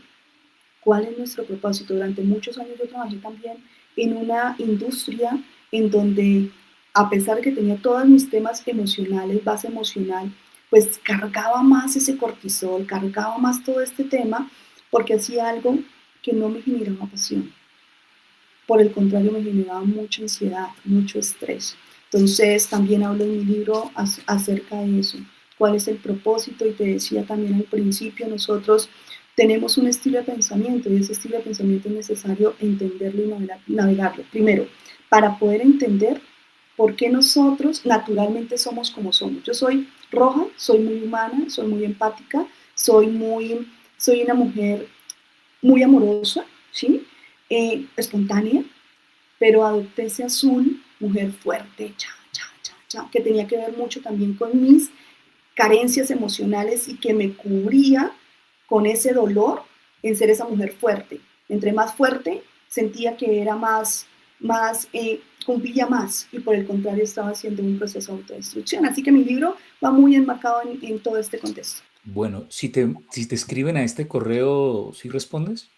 ¿Cuál es nuestro propósito? Durante muchos años yo trabajé también en una industria en donde, a pesar de que tenía todos mis temas emocionales, base emocional, pues cargaba más ese cortisol, cargaba más todo este tema, porque hacía algo que no me generaba pasión. Por el contrario, me generaba mucha ansiedad, mucho estrés. Entonces, también hablo en mi libro acerca de eso. ¿Cuál es el propósito? Y te decía también al principio, nosotros tenemos un estilo de pensamiento y ese estilo de pensamiento es necesario entenderlo y navegarlo. Primero, para poder entender por qué nosotros naturalmente somos como somos. Yo soy roja, soy muy humana, soy muy empática, soy una mujer muy amorosa, ¿sí? Espontánea, pero adopté ese azul, mujer fuerte, que tenía que ver mucho también con mis carencias emocionales y que me cubría con ese dolor en ser esa mujer fuerte. Entre más fuerte, sentía que era cumplía más y por el contrario estaba haciendo un proceso de autodestrucción. Así que mi libro va muy enmarcado en todo este contexto. Bueno, si te escriben a este correo, ¿sí respondes?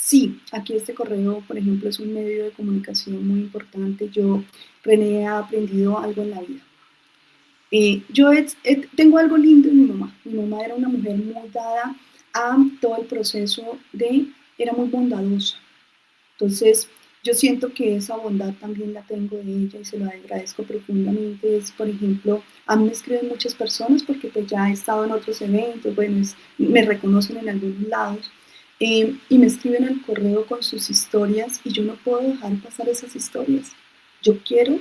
Sí, aquí este correo, por ejemplo, es un medio de comunicación muy importante. Yo, René, he aprendido algo en la vida. Tengo algo lindo en mi mamá. Mi mamá era una mujer muy dada a todo el proceso era muy bondadosa. Entonces, yo siento que esa bondad también la tengo de ella y se lo agradezco profundamente. Es, por ejemplo, a mí me escriben muchas personas porque pues ya he estado en otros eventos, bueno, me reconocen en algunos lados y me escriben al correo con sus historias y yo no puedo dejar pasar esas historias. Yo quiero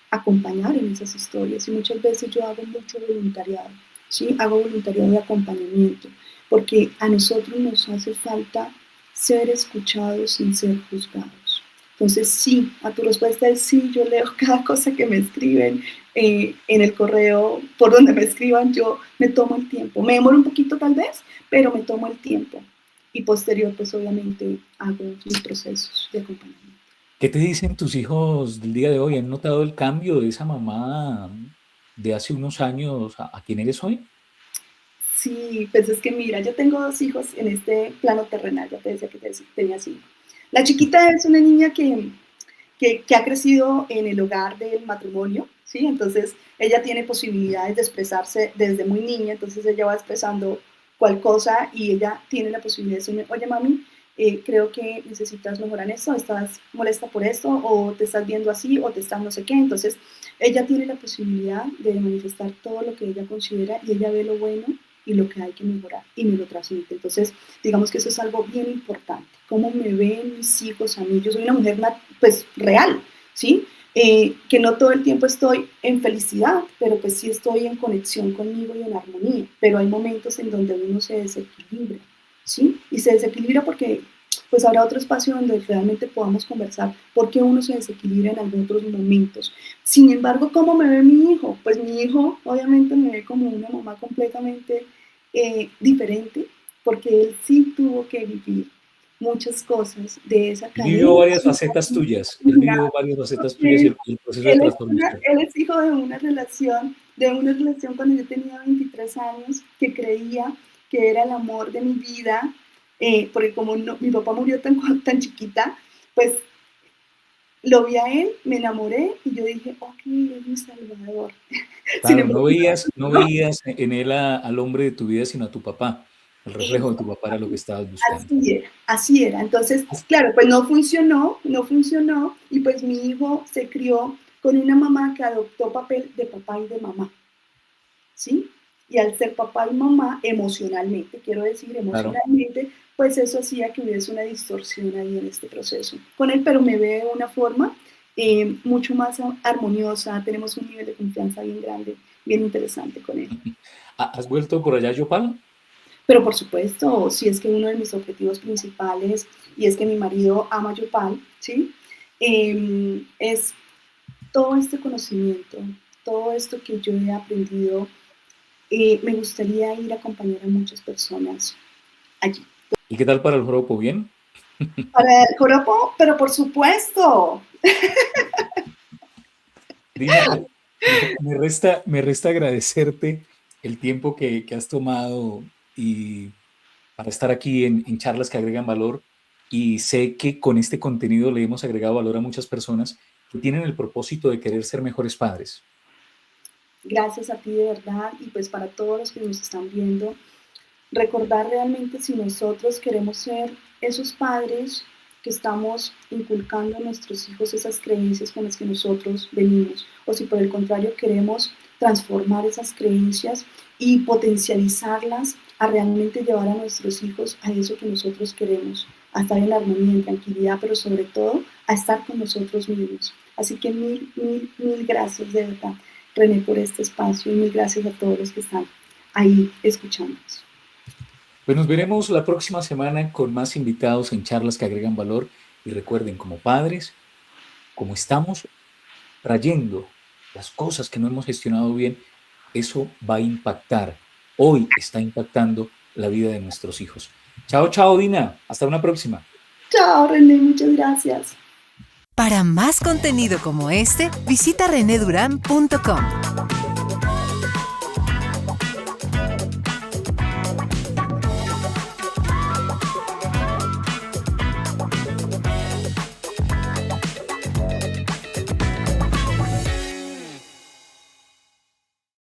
acompañar en esas historias y muchas veces yo hago mucho voluntariado, ¿sí? Hago voluntariado de acompañamiento porque a nosotros nos hace falta ser escuchados sin ser juzgados. Entonces, sí, a tu respuesta es sí, yo leo cada cosa que me escriben en el correo, por donde me escriban, yo me tomo el tiempo. Me demoro un poquito tal vez, pero me tomo el tiempo. Y posterior, pues obviamente hago mis procesos de acompañamiento. ¿Qué te dicen tus hijos del día de hoy? ¿Han notado el cambio de esa mamá de hace unos años a quien eres hoy? Sí, pues es que mira, yo tengo dos hijos en este plano terrenal, ya te decía que tenía cinco. La chiquita es una niña que ha crecido en el hogar del matrimonio, ¿sí? Entonces, ella tiene posibilidades de expresarse desde muy niña, entonces ella va expresando cual cosa y ella tiene la posibilidad de decirme, oye mami, creo que necesitas mejorar esto, estás molesta por esto, o te estás viendo así, o te estás no sé qué. Entonces, ella tiene la posibilidad de manifestar todo lo que ella considera y ella ve lo bueno y lo que hay que mejorar y me lo transmite. Entonces, digamos que eso es algo bien importante. Cómo me ven mis hijos a mí. Yo soy una mujer pues real, ¿sí? Que no todo el tiempo estoy en felicidad, pero pues sí estoy en conexión conmigo y en armonía. Pero hay momentos en donde uno se desequilibra, ¿sí? Y se desequilibra porque pues habrá otro espacio donde realmente podamos conversar por qué uno se desequilibra en algunos otros momentos. Sin embargo, ¿cómo me ve mi hijo? Pues mi hijo obviamente me ve como una mamá completamente diferente, porque él sí tuvo que vivir muchas cosas de esa Él vivió carencia. varias facetas tuyas, él vivió varias facetas tuyas y el proceso de transformación. Él es hijo de una relación cuando yo tenía 23 años, que creía que era el amor de mi vida, porque como no, mi papá murió tan chiquita, pues lo vi a él, me enamoré y yo dije, ok, es mi salvador. Sin Claro, embargo, no no, veías en él al hombre de tu vida, sino a tu papá. El reflejo de tu papá era lo que estabas buscando. así era, así era. Entonces, claro, pues no funcionó y pues mi hijo se crió con una mamá que adoptó papel de papá y de mamá, ¿sí? Y al ser papá y mamá, emocionalmente, quiero decir, Claro. emocionalmente, pues eso hacía que hubiese una distorsión ahí en este proceso. Con él, pero me ve de una forma mucho más armoniosa, tenemos un nivel de confianza bien grande, bien interesante con él. ¿Has vuelto por allá, Yopal? Pero por supuesto, si es que uno de mis objetivos principales, y es que mi marido ama Yopal, ¿sí? Es todo este conocimiento, todo esto que yo he aprendido, me gustaría ir a acompañar a muchas personas allí. ¿Y qué tal para el joropo? ¿Bien? Para el joropo, pero por supuesto. Dina, me resta agradecerte el tiempo que has tomado y para estar aquí en charlas que agregan valor. Y sé que con este contenido le hemos agregado valor a muchas personas que tienen el propósito de querer ser mejores padres. Gracias a ti de verdad y pues para todos los que nos están viendo, recordar realmente si nosotros queremos ser esos padres que estamos inculcando a nuestros hijos esas creencias con las que nosotros venimos, o si por el contrario queremos transformar esas creencias y potencializarlas a realmente llevar a nuestros hijos a eso que nosotros queremos, a estar en armonía, en tranquilidad, pero sobre todo a estar con nosotros mismos. Así que mil gracias de verdad, René, por este espacio y mil gracias a todos los que están ahí escuchándonos. Pues nos veremos la próxima semana con más invitados en charlas que agregan valor. Y recuerden, como padres, como estamos trayendo las cosas que no hemos gestionado bien, eso va a impactar, hoy está impactando la vida de nuestros hijos. Chao, chao, Dina. Hasta una próxima. Chao, René, muchas gracias. Para más contenido como este, visita reneduran.com.